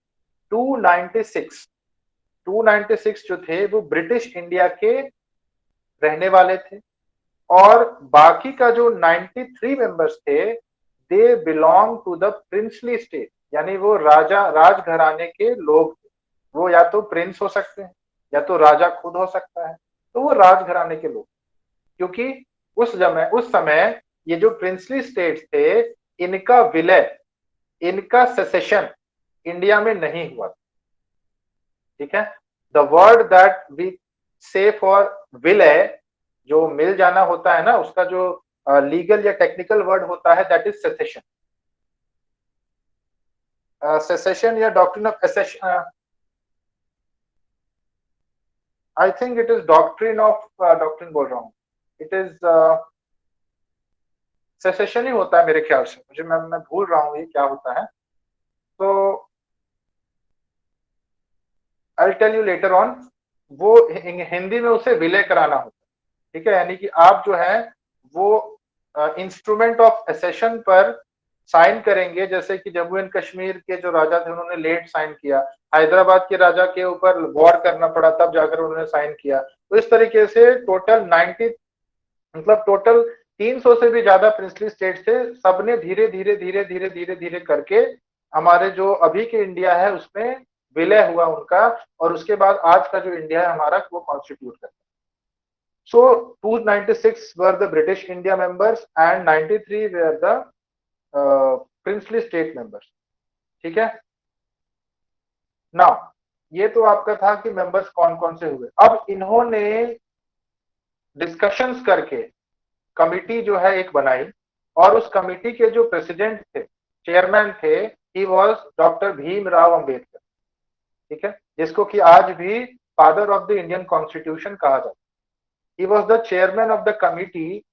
S1: 296 जो थे वो ब्रिटिश इंडिया के रहने वाले थे, और बाकी का जो 93 मेंबर्स थे they belong to the princely state, यानी वो राजा राजघराने के लोग थे। वो या तो प्रिंस हो सकते हैं या तो राजा खुद हो सकता है, तो वो राजघराने के लोग, क्योंकि उस समय ये जो प्रिंसली स्टेट्स थे इनका विलय, इनका सेसेशन इंडिया में नहीं हुआ। ठीक है, द वर्ड दैट वी से फॉर विलय, जो मिल जाना होता है ना, उसका जो लीगल या टेक्निकल वर्ड होता है दैट इज सेसेशन। सेसेशन या doctrine of accession, I think it is doctrine of, doctrine बोल रहा हूँ, इट इज सेसेशन ही होता है मेरे ख्याल से, मुझे मैं भूल रहा हूँ ये क्या होता है, तो I will tell you later on. वो हिंदी में उसे विलय कराना होता है। ठीक है, यानी कि आप जो है वो इंस्ट्रूमेंट ऑफ एसेशन पर साइन करेंगे, जैसे कि जम्मू एंड कश्मीर के जो राजा थे उन्होंने लेट साइन किया, हैदराबाद के राजा के ऊपर वॉर करना पड़ा तब जाकर उन्होंने साइन किया। तो इस तरीके से टोटल 90, मतलब टोटल 300 से भी ज्यादा प्रिंसली स्टेट थे, सबने धीरे धीरे धीरे धीरे धीरे धीरे करके हमारे जो अभी के इंडिया है उसमें विलय हुआ उनका, और उसके बाद आज का जो इंडिया है हमारा वो कॉन्स्टिट्यूट करता है। So 296 were the British India members and 93 were the princely state members. ठीक है, नाउ ये तो आपका था कि मेंबर्स कौन कौन से हुए। अब इन्होंने डिस्कशंस करके कमिटी जो है एक बनाई, और उस कमिटी के जो प्रेसिडेंट थे, चेयरमैन थे, he was doctor Bhimrao Ambedkar. ठीक है, जिसको कि आज भी father of the Indian constitution कहा जाता है। He was the chairman of the committee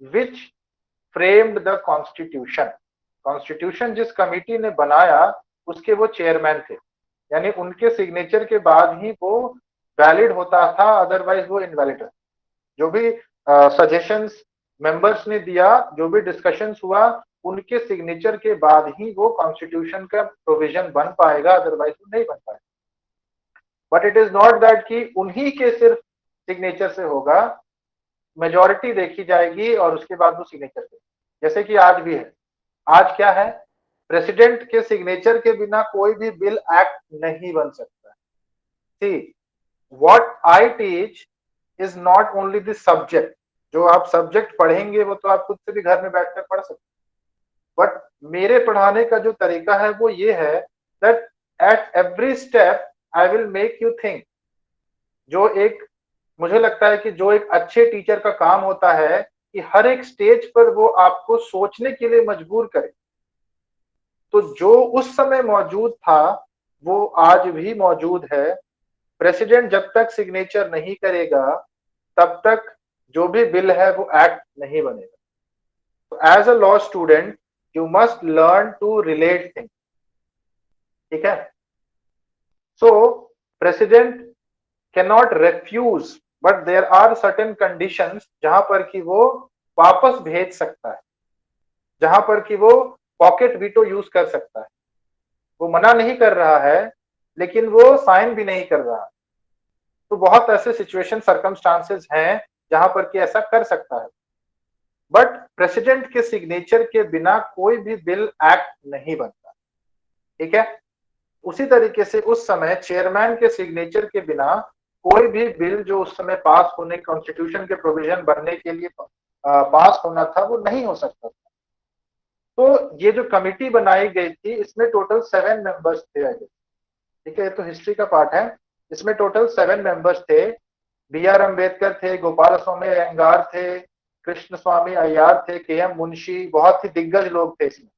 S1: which framed the constitution. Constitution जिस कमिटी ने बनाया उसके वो चेयरमैन थे, यानी उनके सिग्नेचर के बाद ही वो वैलिड होता था, अदरवाइज वो इनवैलिड है। जो भी सजेशंस मेंबर्स ने दिया, जो भी डिस्कशंस हुआ, उनके सिग्नेचर के बाद ही वो कॉन्स्टिट्यूशन का प्रोविजन बन पाएगा, अदरवाइज वो नहीं बन पाएगा। But it is not that कि उन्हीं के सिर्फ सिग्नेचर से होगा, मेजॉरिटी देखी जाएगी और उसके बाद वो सिग्नेचर पे, जैसे कि आज भी है। आज क्या है, प्रेसिडेंट के सिग्नेचर के बिना कोई भी बिल एक्ट नहीं बन सकता। See what I teach is not only the subject, जो आप सब्जेक्ट पढ़ेंगे वो तो आप खुद से भी घर में बैठकर पढ़ सकते, बट मेरे पढ़ाने का जो तरीका है वो ये है that at every step I will make you think. जो एक मुझे लगता है कि जो एक अच्छे टीचर का काम होता है कि हर एक स्टेज पर वो आपको सोचने के लिए मजबूर करे। तो जो उस समय मौजूद था वो आज भी मौजूद है। प्रेसिडेंट जब तक सिग्नेचर नहीं करेगा तब तक जो भी बिल है वो एक्ट नहीं बनेगा। तो as a law student you must learn to relate things. ठीक है, so president cannot refuse, but there are certain conditions जहां पर कि वो वापस भेज सकता है, जहां पर कि वो पॉकेट वीटो यूज कर सकता है। वो मना नहीं कर रहा है लेकिन वो साइन भी नहीं कर रहा। तो बहुत ऐसे सिचुएशन सर्कमस्टांसेस हैं जहां पर कि ऐसा कर सकता है, बट प्रेसिडेंट के सिग्नेचर के बिना कोई भी बिल एक्ट नहीं बनता। ठीक है, उसी तरीके से उस समय चेयरमैन के सिग्नेचर के बिना कोई भी बिल जो उस समय पास होने, कॉन्स्टिट्यूशन के प्रोविजन बनने के लिए पास होना था, वो नहीं हो सकता था। तो ये जो कमिटी बनाई गई थी इसमें टोटल 7 मेंबर्स थे। ठीक है, ये तो हिस्ट्री का पार्ट है। इसमें टोटल 7 मेंबर्स थे। B.R. अम्बेडकर थे, गोपाल स्वामी अयंगार थे, कृष्ण स्वामी अय्यार थे, KM मुंशी, बहुत ही दिग्गज लोग थे इसमें।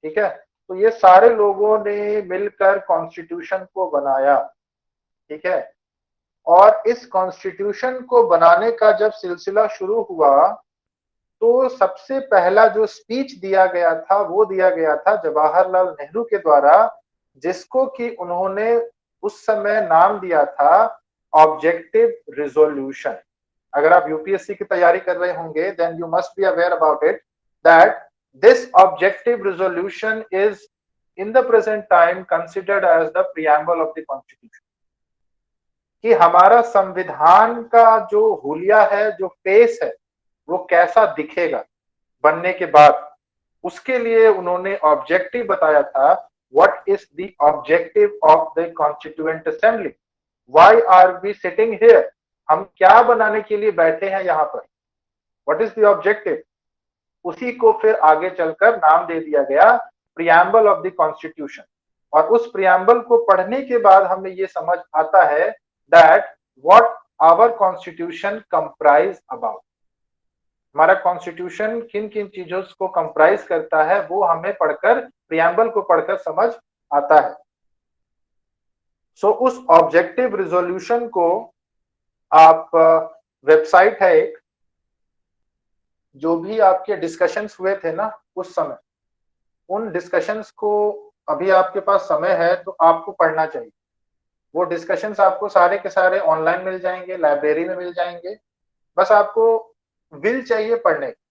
S1: ठीक है, तो ये सारे लोगों ने मिलकर कॉन्स्टिट्यूशन को बनाया। ठीक है, और इस कॉन्स्टिट्यूशन को बनाने का जब सिलसिला शुरू हुआ तो सबसे पहला जो स्पीच दिया गया था वो दिया गया था जवाहरलाल नेहरू के द्वारा, जिसको कि उन्होंने उस समय नाम दिया था ऑब्जेक्टिव रिजोल्यूशन। अगर आप यूपीएससी की तैयारी कर रहे होंगे then you must be aware about it that this objective resolution is in the present time considered as the preamble of the constitution. कि हमारा संविधान का जो हुलिया है, जो फेस है, वो कैसा दिखेगा बनने के बाद, उसके लिए उन्होंने ऑब्जेक्टिव बताया था। What is the objective of the constituent assembly, why are we sitting here, हम क्या बनाने के लिए बैठे हैं यहाँ पर, व्हाट इज द ऑब्जेक्टिव। उसी को फिर आगे चलकर नाम दे दिया गया प्रियम्बल ऑफ द कॉन्स्टिट्यूशन। और उस प्रियम्बल को पढ़ने के बाद हमें ये समझ आता है that what our constitution comprise about, हमारा कॉन्स्टिट्यूशन किन किन चीजों को कंप्राइज करता है, वो हमें पढ़कर, प्रियम्बल को पढ़कर समझ आता है। सो उस ऑब्जेक्टिव रिजोल्यूशन को आप, वेबसाइट है एक, जो भी आपके डिस्कशंस हुए थे ना उस समय, उन डिस्कशंस को अभी आपके पास समय है तो आपको पढ़ना चाहिए। वो डिस्कशंस आपको सारे के सारे ऑनलाइन मिल जाएंगे, लाइब्रेरी में मिल जाएंगे, बस आपको विल चाहिए पढ़ने की,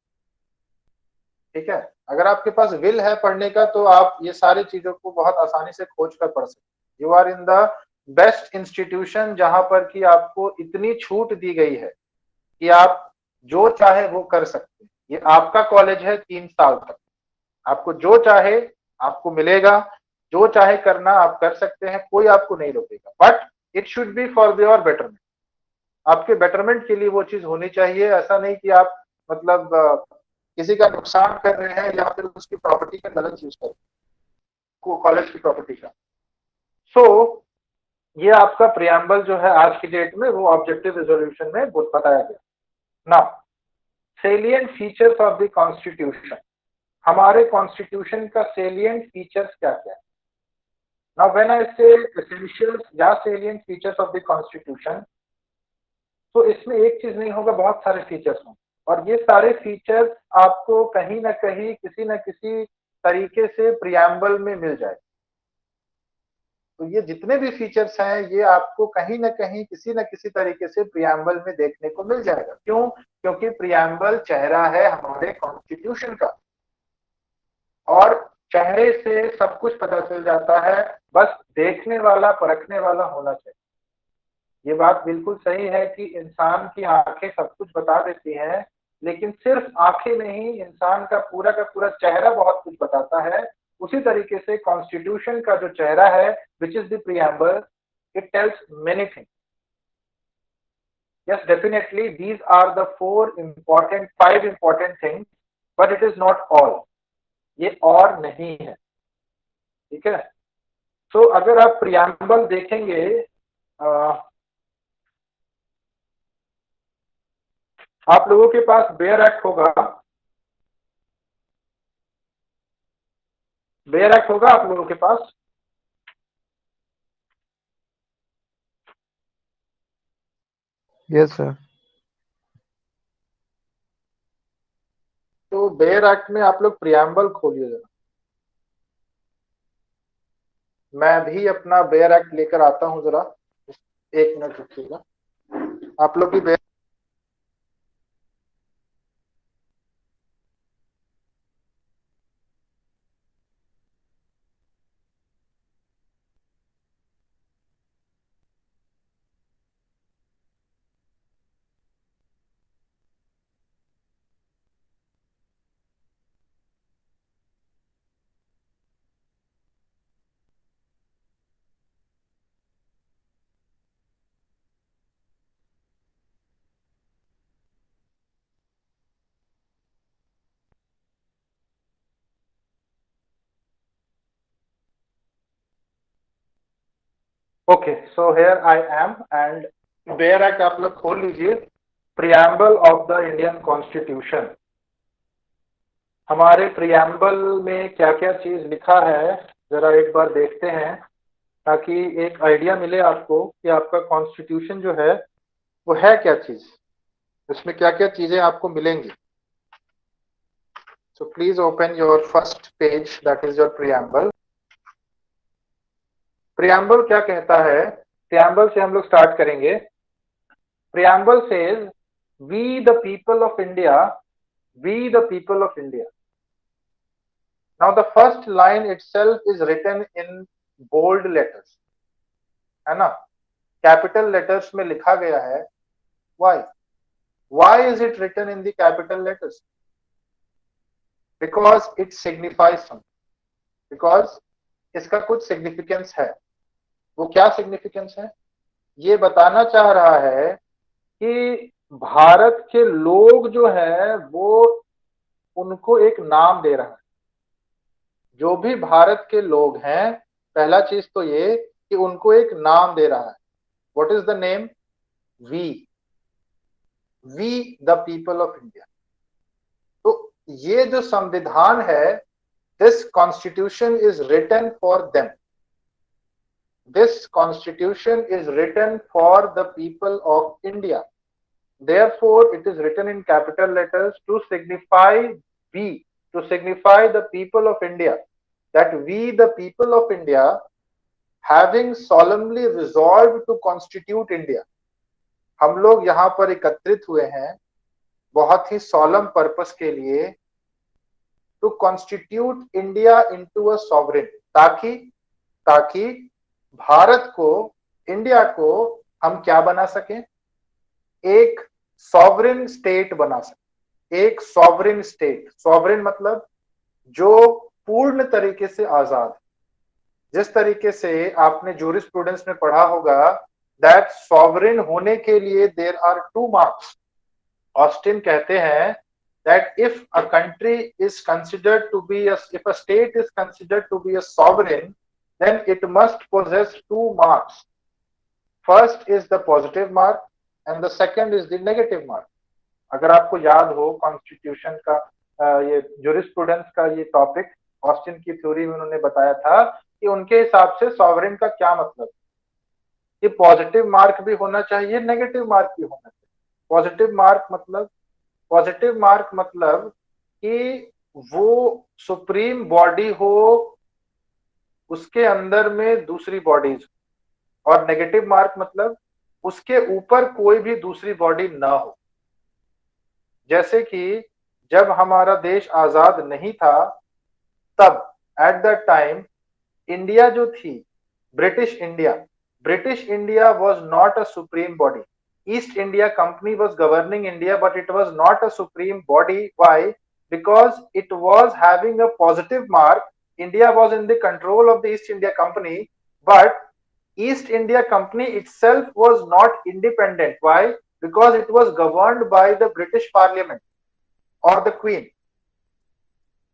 S1: ठीक है। अगर आपके पास विल है पढ़ने का तो आप ये सारी चीजों को बहुत आसानी से खोज कर पढ़ सकते। You are in the best institution जहां पर कि आपको इतनी छूट दी गई है कि आप जो चाहे वो कर सकते हैं। ये आपका कॉलेज है 3 साल तक, आपको जो चाहे आपको मिलेगा, जो चाहे करना आप कर सकते हैं, कोई आपको नहीं रोकेगा, but it should be for your betterment, आपके बेटरमेंट के लिए वो चीज होनी चाहिए। ऐसा नहीं कि आप मतलब किसी का नुकसान कर रहे हैं या फिर उसकी प्रॉपर्टी का गलत यूज कर रहे हैं, कॉलेज की प्रॉपर्टी का। सो ये आपका प्रियम्बल जो है आज की डेट में वो ऑब्जेक्टिव रिजोल्यूशन में बताया गया। Now salient features of the constitution, हमारे कॉन्स्टिट्यूशन का सेलिएंट फीचर्स क्या क्या है। नाउ व्हेन आई से एसेंशियल्स या salient features of the constitution, तो इसमें एक चीज नहीं होगा, बहुत सारे फीचर्स होंगे, और ये सारे फीचर्स आपको कहीं ना कहीं किसी न किसी तरीके से प्रियम्बल में मिल जाए। तो ये जितने भी फीचर्स हैं ये आपको कहीं ना कहीं किसी न किसी तरीके से प्रियम्बल में देखने को मिल जाएगा। क्यों? क्योंकि प्रियम्बल चेहरा है हमारे कॉन्स्टिट्यूशन का, और चेहरे से सब कुछ पता चल जाता है, बस देखने वाला परखने वाला होना चाहिए। ये बात बिल्कुल सही है कि इंसान की आंखें सब कुछ बता देती हैं, लेकिन सिर्फ आंखें नहीं, इंसान का पूरा चेहरा बहुत कुछ बताता है। उसी तरीके से कॉन्स्टिट्यूशन का जो चेहरा है, which is the preamble, it tells many things. Yes, definitely these are the five important things, but it is not all. ये और नहीं है, ठीक है। तो अगर आप प्रियम्बल देखेंगे, आप लोगों के पास बेयर एक्ट होगा, बेयर एक्ट होगा आप लोगों के पास।
S3: Yes sir.
S1: तो बेयर एक्ट में आप लोग प्रियम्बल खोलिए जरा, मैं भी अपना बेयर एक्ट लेकर आता हूं जरा, 1 मिनट रुकिएगा। आप लोग भी okay. So here I am and bare act आप लोग खोल लीजिए। Preamble of the Indian constitution, हमारे प्रियम्बल में क्या क्या चीज लिखा है जरा एक बार देखते हैं, ताकि एक आइडिया मिले आपको कि आपका कॉन्स्टिट्यूशन जो है वो है क्या चीज, इसमें क्या क्या चीजें आपको मिलेंगी। So please open your first page, that is your preamble. Preamble क्या कहता है, प्रियम्बल से हम लोग स्टार्ट करेंगे। Preamble says we the people of India, we the people of India. Now the first line itself is written in bold letters, है ना, capital letters में लिखा गया है। Why? Why is it written in the capital letters? Because it signifies something. Because इसका कुछ significance है. वो क्या सिग्निफिकेंस है? ये बताना चाह रहा है कि भारत के लोग जो है वो उनको एक नाम दे रहा है. जो भी भारत के लोग हैं, पहला चीज तो ये कि उनको एक नाम दे रहा है. What is the name? We the people of India. तो ये जो संविधान है, this constitution is written for them. This constitution is written for the people of India. Therefore, it is written in capital letters to signify we, to signify the people of India, that we, the people of India, having solemnly resolved to constitute India. हम लोग यहाँ पर एकत्रित हुए हैं बहुत ही solemn purpose के लिए, to constitute India into a sovereign, ताकि भारत को, इंडिया को हम क्या बना सकें? एक सॉवरेन स्टेट बना सकें. एक सॉवरेन स्टेट. सॉवरेन मतलब जो पूर्ण तरीके से आजाद. जिस तरीके से आपने जूरिस्प्रूडेंस में पढ़ा होगा दैट सॉवरेन होने के लिए देयर आर 2 मार्क्स. ऑस्टिन कहते हैं that if a country is considered to be if a state is considered to be a sovereign, then it must possess 2 marks. First is the positive mark and the second is the negative mark. अगर आपको याद हो constitution का ये jurisprudence का ये topic Austin की theory में उन्होंने बताया था कि उनके हिसाब से सॉवरेन का क्या मतलब है कि पॉजिटिव मार्क भी होना चाहिए, नेगेटिव मार्क भी होना चाहिए. पॉजिटिव मार्क मतलब कि वो सुप्रीम बॉडी हो, उसके अंदर में दूसरी बॉडीज, और नेगेटिव मार्क मतलब उसके ऊपर कोई भी दूसरी बॉडी ना हो. जैसे कि जब हमारा देश आजाद नहीं था तब एट द टाइम इंडिया जो थी, British India was not a supreme body. East India company was governing India but it was not a supreme body. Why? Because it was having a positive mark. India was in the control of the East India Company, but East India Company itself was not independent. Why? Because it was governed by the British Parliament or the Queen.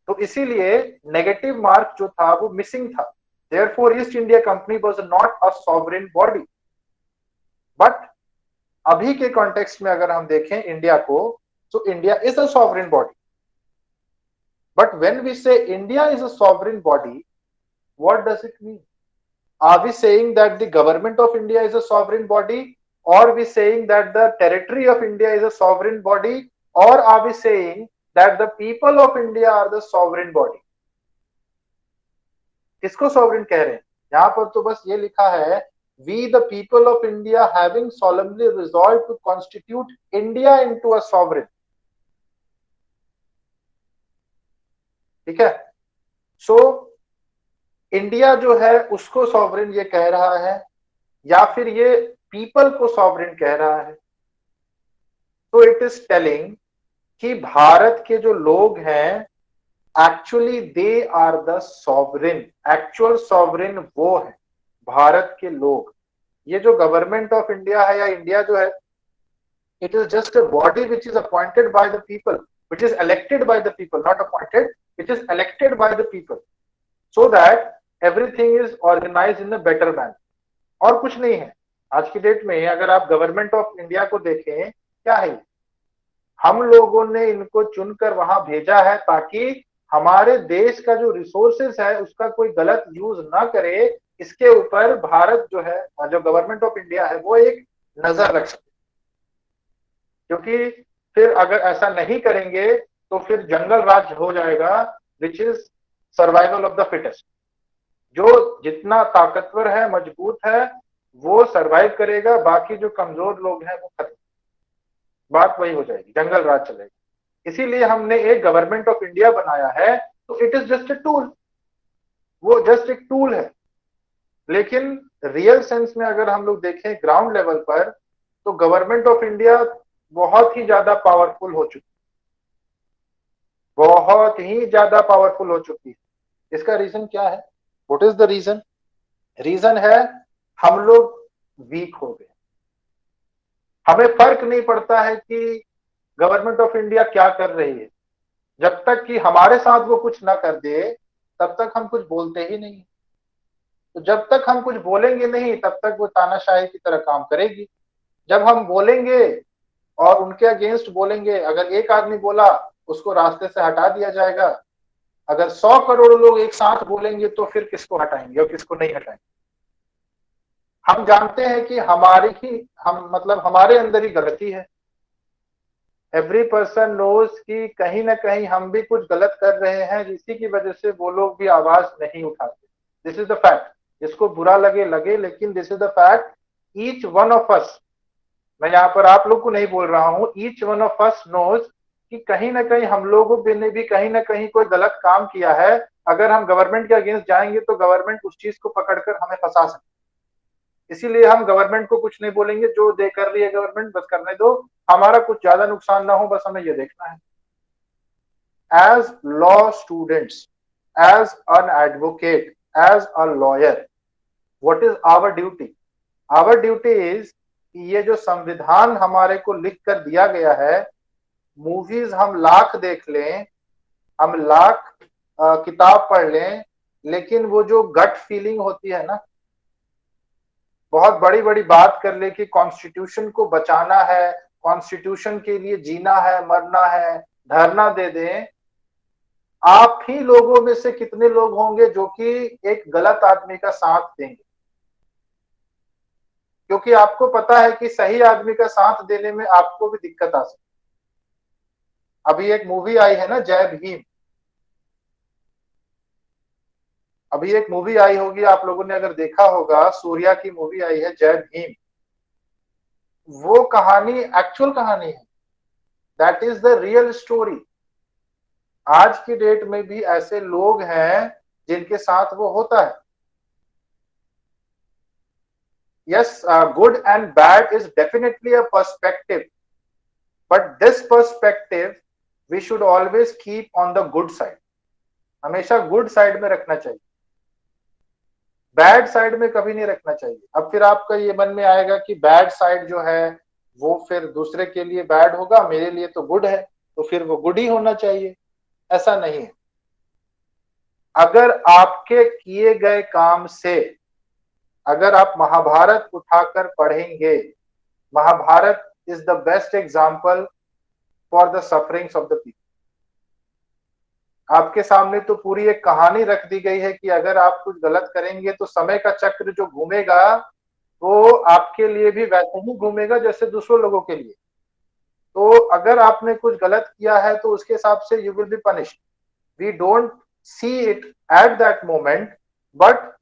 S1: तो इसीलिए negative mark जो था वो missing था. Therefore, East India Company was not a sovereign body. But अभी के context में अगर हम देखें इंडिया को, तो India is a sovereign body. But when we say India is a sovereign body, what does it mean? Are we saying that the government of India is a sovereign body, or are we saying that the territory of India is a sovereign body, or are we saying that the people of India are the sovereign body? किसको sovereign कह रहे हैं? यहाँ पर तो बस ये लिखा है we the people of India having solemnly resolved to constitute India into a sovereign. ठीक है. सो इंडिया जो है उसको सॉवरेन ये कह रहा है, या फिर ये पीपल को सॉवरेन कह रहा है. तो इट इज टेलिंग कि भारत के जो लोग हैं actually they are the sovereign. Actual sovereign वो है भारत के लोग. ये जो गवर्नमेंट ऑफ इंडिया है या इंडिया जो है, it is just a body which is appointed by the people, which is elected by the people, not appointed. It is elected by the people, so that everything is organized in a better manner. और कुछ नहीं है. आज की date में अगर आप government of India को देखें, क्या है? हम लोगों ने इनको चुनकर वहां भेजा है ताकि हमारे देश का जो रिसोर्सेस है उसका कोई गलत यूज ना करे. इसके ऊपर भारत जो है, जो गवर्नमेंट ऑफ इंडिया है, वो एक नजर रख सके. क्योंकि फिर अगर ऐसा नहीं करेंगे तो फिर जंगल राज हो जाएगा, which is survival of the fittest. जो जितना ताकतवर है, मजबूत है, वो सर्वाइव करेगा, बाकी जो कमजोर लोग हैं वो खत्म. बात वही हो जाएगी, जंगल राज चलेगा. इसीलिए हमने एक गवर्नमेंट ऑफ इंडिया बनाया है. तो it is just a tool. वो जस्ट एक टूल है. लेकिन रियल सेंस में अगर हम लोग देखें ग्राउंड लेवल पर, तो गवर्नमेंट ऑफ इंडिया बहुत ही ज्यादा पावरफुल हो चुकी, बहुत ही ज्यादा पावरफुल हो चुकी है। इसका रीजन क्या है? What is the reason? Reason है हम लोग वीक हो गए। हमें फर्क नहीं पड़ता है कि गवर्नमेंट ऑफ इंडिया क्या कर रही है, जब तक कि हमारे साथ वो कुछ ना कर दे तब तक हम कुछ बोलते ही नहीं। तो जब तक हम कुछ बोलेंगे नहीं तब तक वो तानाशाही की तरह काम करेगी। जब हम बोलेंगे और उनके अगेंस्ट बोलेंगे, अगर एक आदमी बोला उसको रास्ते से हटा दिया जाएगा, अगर 100 करोड़ लोग एक साथ बोलेंगे तो फिर किसको हटाएंगे और किसको नहीं हटाएंगे। हम जानते हैं कि हमारी ही हम मतलब हमारे अंदर ही गलती है। एवरी पर्सन नोज कि कहीं ना कहीं हम भी कुछ गलत कर रहे हैं, जिसकी की वजह से वो लोग भी आवाज नहीं उठाते। This is the fact. जिसको बुरा लगे लगे, लेकिन this is the fact. Each one of अस, मैं यहाँ पर आप लोग को नहीं बोल रहा हूँ, each one of us knows कि कहीं ना कहीं हम लोगों ने भी कहीं ना कहीं कोई गलत काम किया है। अगर हम गवर्नमेंट के अगेंस्ट जाएंगे तो गवर्नमेंट उस चीज को पकड़कर हमें फंसा सकती है। इसीलिए हम गवर्नमेंट को कुछ नहीं बोलेंगे, जो दे कर रही है गवर्नमेंट बस करने दो, हमारा कुछ ज्यादा नुकसान ना हो, बस हमें ये देखना है। As law students, as an advocate, as a lawyer, what is our duty? Our duty is कि ये जो संविधान हमारे को लिख कर दिया गया है, मूवीज हम लाख देख लें, हम लाख किताब पढ़ लें, लेकिन वो जो गट फीलिंग होती है ना, बहुत बड़ी बड़ी बात कर ले कि कॉन्स्टिट्यूशन को बचाना है, कॉन्स्टिट्यूशन के लिए जीना है, मरना है, धरना दे दें। आप ही लोगों में से कितने लोग होंगे जो कि एक गलत आदमी का साथ देंगे? क्योंकि आपको पता है कि सही आदमी का साथ देने में आपको भी दिक्कत आ सकती है। अभी एक मूवी आई है ना, जय भीम। अभी एक मूवी आई होगी, आप लोगों ने अगर देखा होगा, सूर्या की मूवी आई है जय भीम। वो कहानी एक्चुअल कहानी है, that is the real story. आज की डेट में भी ऐसे लोग हैं जिनके साथ वो होता है। Yes, good and bad is definitely a perspective, but this perspective we should always keep on the good side. हमेशा गुड साइड में रखना चाहिए, बैड साइड में कभी नहीं रखना चाहिए। अब फिर आपका ये मन में आएगा कि बैड साइड जो है वो फिर दूसरे के लिए बैड होगा, मेरे लिए तो गुड है, तो फिर वो गुड ही होना चाहिए। ऐसा नहीं है। अगर आपके किए गए काम से, अगर आप महाभारत उठाकर पढ़ेंगे, Mahabharat is the best example for the sufferings of the people. आपके सामने तो पूरी एक कहानी रख दी गई है कि अगर आप कुछ गलत करेंगे तो समय का चक्र जो घूमेगा वो आपके लिए भी वैसे ही घूमेगा जैसे दूसरों लोगों के लिए। तो अगर आपने कुछ गलत किया है तो उसके हिसाब से you will be punished. We don't see it at that moment, but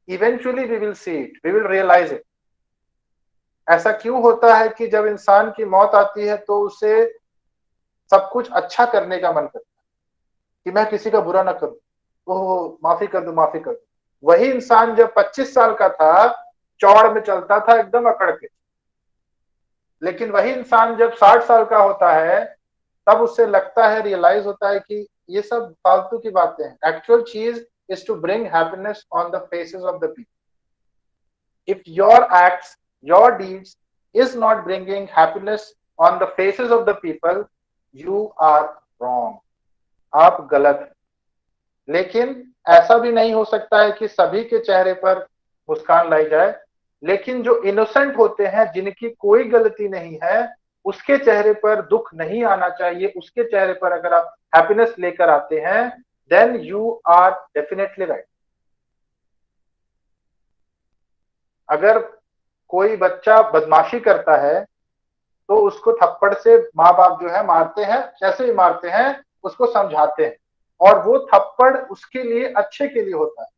S1: eventually we will see it, we will realize it. ऐसा क्यों होता है कि जब इंसान की मौत आती है तो उसे सब कुछ अच्छा करने का मन करता है कि मैं किसी का बुरा ना करूं, ओह माफी कर दो, माफी कर दो। वही इंसान जब 25 साल का था, चौड़ में चलता था एकदम अकड़ के, लेकिन वही इंसान जब 60 साल का होता है तब उससे लगता है, रियलाइज होता है कि ये सब फालतू की बातें हैं। एक्चुअल चीज is to bring happiness on the faces of the people. If your acts, your deeds is not bringing happiness on the faces of the people, you are wrong, आप गलत हैं। लेकिन ऐसा भी नहीं हो सकता है कि सभी के चेहरे पर मुस्कान लाई जाए, लेकिन जो इनोसेंट होते हैं, जिनकी कोई गलती नहीं है, उसके चेहरे पर दुख नहीं आना चाहिए। उसके चेहरे पर अगर आप हैप्पीनेस लेकर आते हैं, then you are definitely right. अगर कोई बच्चा बदमाशी करता है तो उसको थप्पड़ से माँ बाप जो है मारते हैं, कैसे भी मारते हैं, उसको समझाते हैं, और वो थप्पड़ उसके लिए अच्छे के लिए होता है।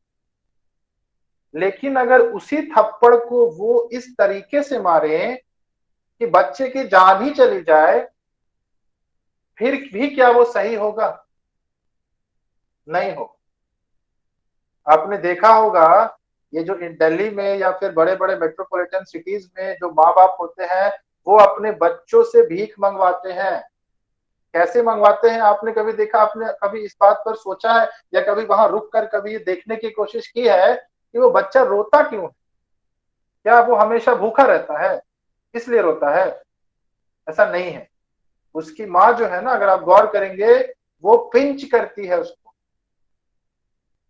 S1: लेकिन अगर उसी थप्पड़ को वो इस तरीके से मारे कि बच्चे की जान ही चली जाए, फिर भी क्या वो सही होगा? नहीं होगा। आपने देखा होगा, ये जो दिल्ली में या फिर बड़े बड़े मेट्रोपॉलिटन सिटीज में जो माँ बाप होते हैं, वो अपने बच्चों से भीख मंगवाते हैं। कैसे मंगवाते हैं आपने कभी देखा? आपने कभी इस बात पर सोचा है या कभी वहां रुक कर कभी ये देखने की कोशिश की है कि वो बच्चा रोता क्यों है? क्या वो हमेशा भूखा रहता है इसलिए रोता है? ऐसा नहीं है। उसकी माँ जो है ना, अगर आप गौर करेंगे, वो पिंच करती है उसको।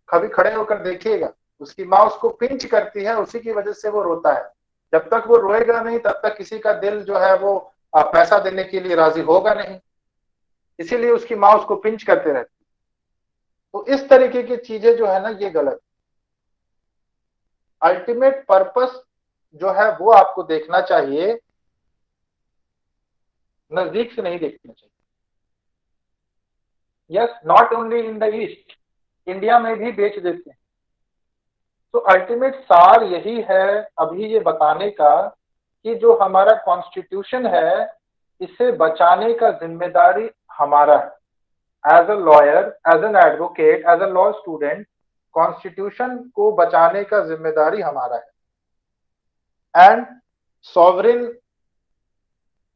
S1: कभी खड़े होकर देखिएगा, उसकी माँ उसको पिंच करती है, उसी की वजह से वो रोता है। जब तक वो रोएगा नहीं तब तक किसी का दिल जो है वो पैसा देने के लिए राजी होगा नहीं, इसीलिए उसकी माँ उसको पिंच करते रहती है। तो इस तरीके की चीजें जो है ना, ये गलत। अल्टीमेट पर्पस जो है वो आपको देखना चाहिए, नजदीक से नहीं देखना चाहिए। Yes, not only in the east, India में भी बेच देते हैं। तो अल्टीमेट सार यही है अभी ये बताने का कि जो हमारा कॉन्स्टिट्यूशन है, इसे बचाने का जिम्मेदारी हमारा है। As a lawyer, as an advocate, as a law student, constitution को बचाने का जिम्मेदारी हमारा है। एंड सॉवरेन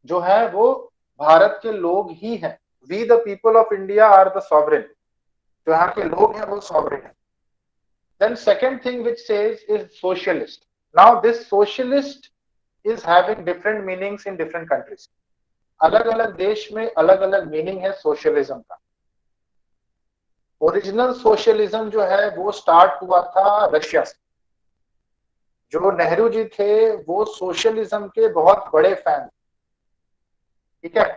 S1: जो है वो भारत के लोग ही हैं। We the people of India are the sovereign. जो यहाँ के लोग हैं वो सॉवरेन है। Then second thing which says is socialist. Now this socialist is having different meanings in different countries. अलग अलग देश में अलग अलग मीनिंग है सोशलिज्म का। ओरिजिनल सोशलिज्म जो है वो स्टार्ट हुआ था रशिया से। जो नेहरू जी थे वो सोशलिज्म के बहुत बड़े फैन, ठीक है।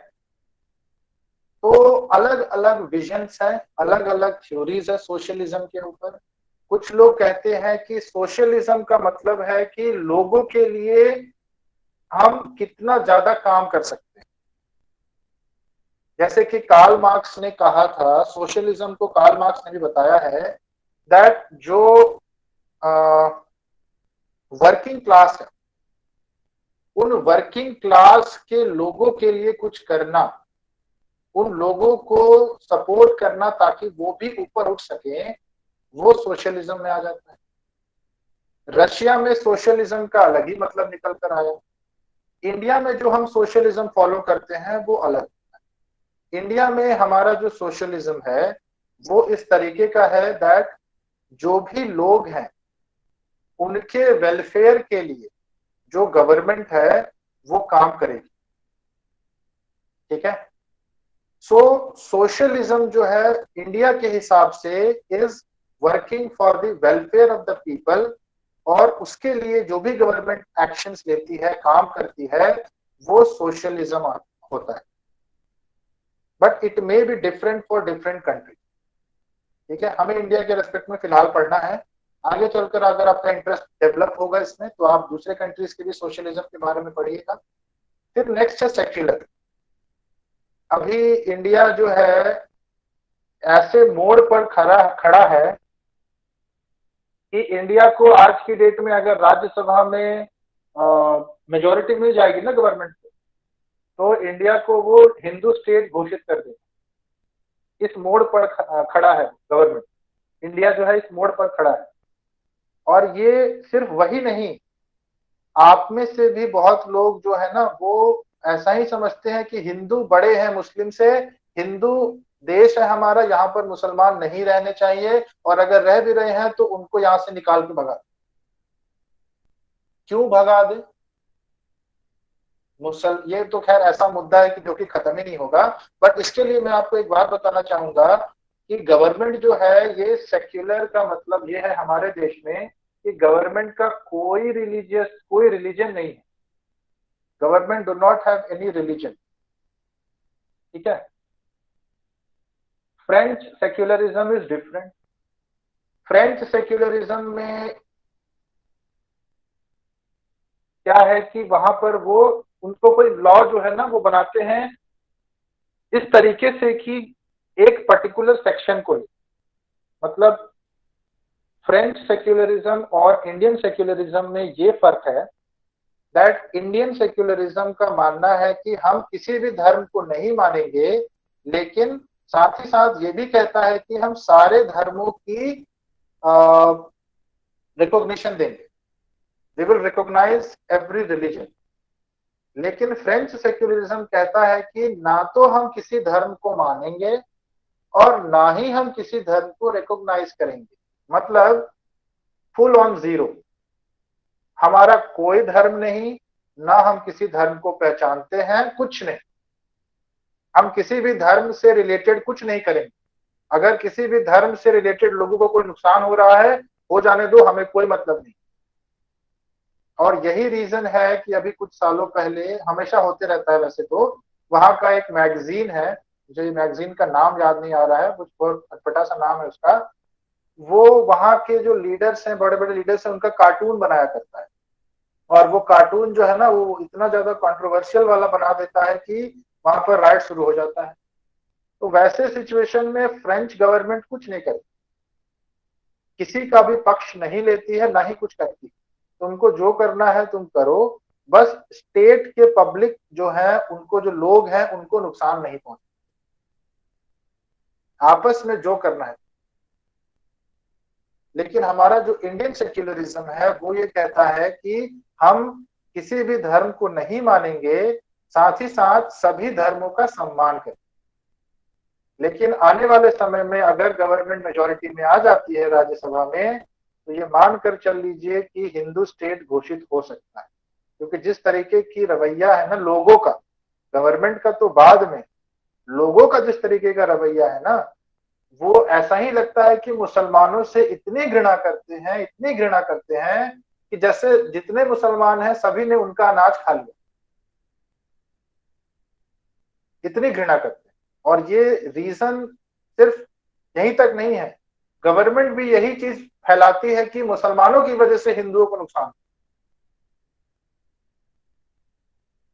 S1: तो अलग अलग विजन्स हैं, अलग अलग थ्योरीज है सोशलिज्म के ऊपर। कुछ लोग कहते हैं कि सोशलिज्म का मतलब है कि लोगों के लिए हम कितना ज्यादा काम कर सकते हैं। जैसे कि कार्ल मार्क्स ने कहा था, सोशलिज्म को कार्ल मार्क्स ने भी बताया है दैट जो वर्किंग क्लास है, उन वर्किंग क्लास के लोगों के लिए कुछ करना, उन लोगों को सपोर्ट करना ताकि वो भी ऊपर उठ सके, वो सोशलिज्म में आ जाता है। रशिया में सोशलिज्म का अलग ही मतलब निकल कर आया। इंडिया में जो हम सोशलिज्म फॉलो करते हैं वो अलग। इंडिया में हमारा जो सोशलिज्म है वो इस तरीके का है दैट जो भी लोग हैं उनके वेलफेयर के लिए जो गवर्नमेंट है वो काम करेगी, ठीक है। सो सोशलिज्म जो है इंडिया के हिसाब से is working for the welfare of the people, और उसके लिए जो भी गवर्नमेंट एक्शंस लेती है, काम करती है, वो सोशलिज्म होता है। But it may be different for different country, ठीक है। हमें इंडिया के रेस्पेक्ट में फिलहाल पढ़ना है। आगे चलकर अगर आपका इंटरेस्ट डेवलप होगा इसमें तो आप दूसरे कंट्रीज के भी सोशलिज्म के बारे में पढ़िएगा। फिर नेक्स्ट है सेक्युलर। अभी इंडिया जो है ऐसे मोड़ पर खड़ा है कि इंडिया को आज की डेट में अगर राज्यसभा में मेजोरिटी मिल जाएगी ना गवर्नमेंट को, तो इंडिया को वो हिंदू स्टेट घोषित कर देगा। इस मोड़ पर खड़ा है गवर्नमेंट। इंडिया जो है इस मोड़ पर खड़ा है। और ये सिर्फ वही नहीं, आप में से भी बहुत लोग जो है ना वो ऐसा ही समझते हैं कि हिंदू बड़े हैं मुस्लिम से, हिंदू देश है हमारा, यहाँ पर मुसलमान नहीं रहने चाहिए, और अगर रह भी रहे हैं तो उनको यहां से निकाल के भगा। क्यों भगा दे? ये तो खैर ऐसा मुद्दा है कि जो कि खत्म ही नहीं होगा। बट इसके लिए मैं आपको एक बात बताना चाहूंगा कि गवर्नमेंट जो है, ये सेक्युलर का मतलब ये है हमारे देश में कि गवर्नमेंट का कोई रिलीजन नहीं है। Government do not have any religion, ठीक है। French secularism is different. French secularism में क्या है कि वहां पर वो उनको कोई लॉ जो है ना वो बनाते हैं इस तरीके से कि एक पर्टिकुलर सेक्शन को, मतलब फ्रेंच सेक्युलरिज्म और इंडियन सेक्युलरिज्म में ये फर्क है दैट इंडियन सेक्युलरिज्म का मानना है कि हम किसी भी धर्म को नहीं मानेंगे, लेकिन साथ ही साथ ये भी कहता है कि हम सारे धर्मों की रिकॉग्निशन देंगे। We will recognize every religion. लेकिन फ्रेंच सेक्युलरिज्म कहता है कि ना तो हम किसी धर्म को मानेंगे और ना ही हम किसी धर्म को रिकॉग्नाइज करेंगे। मतलब फुल ऑन जीरो, हमारा कोई धर्म नहीं, ना हम किसी धर्म को पहचानते हैं, कुछ नहीं। हम किसी भी धर्म से रिलेटेड कुछ नहीं करेंगे। अगर किसी भी धर्म से रिलेटेड लोगों को कोई नुकसान हो रहा है, हो जाने दो, हमें कोई मतलब नहीं। और यही रीजन है कि अभी कुछ सालों पहले, हमेशा होते रहता है वैसे तो, वहां का एक मैगजीन है, मुझे मैगजीन का नाम याद नहीं आ रहा है, कुछ बहुत अटपटा सा नाम है उसका, वो वहां के जो लीडर्स हैं, बड़े बड़े लीडर्स हैं, उनका कार्टून बनाया करता है। और वो कार्टून जो है ना, वो इतना ज्यादा कंट्रोवर्शियल वाला बना देता है कि वहां पर राइट शुरू हो जाता है। तो वैसे सिचुएशन में फ्रेंच गवर्नमेंट कुछ नहीं करती, किसी का भी पक्ष नहीं लेती है, ना ही कुछ करती। तुमको जो करना है तुम करो, बस स्टेट के पब्लिक जो है, उनको, जो लोग हैं, उनको नुकसान नहीं पहुंचे, आपस में जो करना है। लेकिन हमारा जो इंडियन सेक्युलरिज्म है वो ये कहता है कि हम किसी भी धर्म को नहीं मानेंगे, साथ ही साथ सभी धर्मों का सम्मान करें। लेकिन आने वाले समय में अगर गवर्नमेंट मेजोरिटी में आ जाती है राज्यसभा में, तो ये मानकर चल लीजिए कि हिंदू स्टेट घोषित हो सकता है। क्योंकि जिस तरीके की रवैया है ना लोगों का, गवर्नमेंट का तो बाद में, लोगों का जिस तरीके का रवैया है ना, वो ऐसा ही लगता है कि मुसलमानों से इतनी घृणा करते हैं, इतनी घृणा करते हैं कि जैसे जितने मुसलमान हैं सभी ने उनका अनाज खा लिया, इतनी घृणा करते हैं। और ये रीजन सिर्फ यहीं तक नहीं है, गवर्नमेंट भी यही चीज फैलाती है कि मुसलमानों की वजह से हिंदुओं को नुकसान।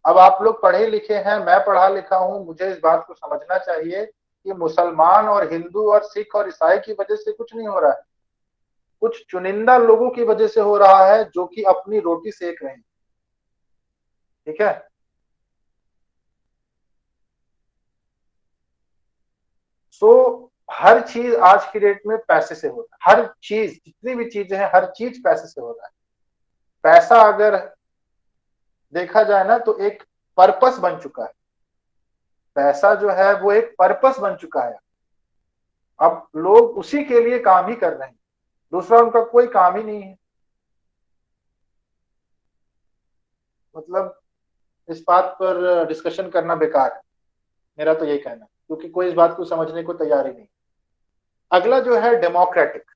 S1: अब आप लोग पढ़े लिखे हैं, मैं पढ़ा लिखा हूं, मुझे इस बात को समझना चाहिए कि मुसलमान और हिंदू और सिख और ईसाई की वजह से कुछ नहीं हो रहा है, कुछ चुनिंदा लोगों की वजह से हो रहा है जो कि अपनी रोटी सेक रहे हैं। ठीक है, सो हर चीज आज की डेट में पैसे से हो रहा है, हर चीज, जितनी भी चीजें हैं, हर चीज पैसे से हो रहा है। पैसा अगर देखा जाए ना तो एक पर्पस बन चुका है, पैसा जो है वो एक पर्पस बन चुका है। अब लोग उसी के लिए काम ही कर रहे हैं, दूसरा उनका कोई काम ही नहीं है। मतलब इस बात पर डिस्कशन करना बेकार है, मेरा तो यही कहना है, क्योंकि कोई इस बात को समझने को तैयार ही नहीं। अगला जो है डेमोक्रेटिक।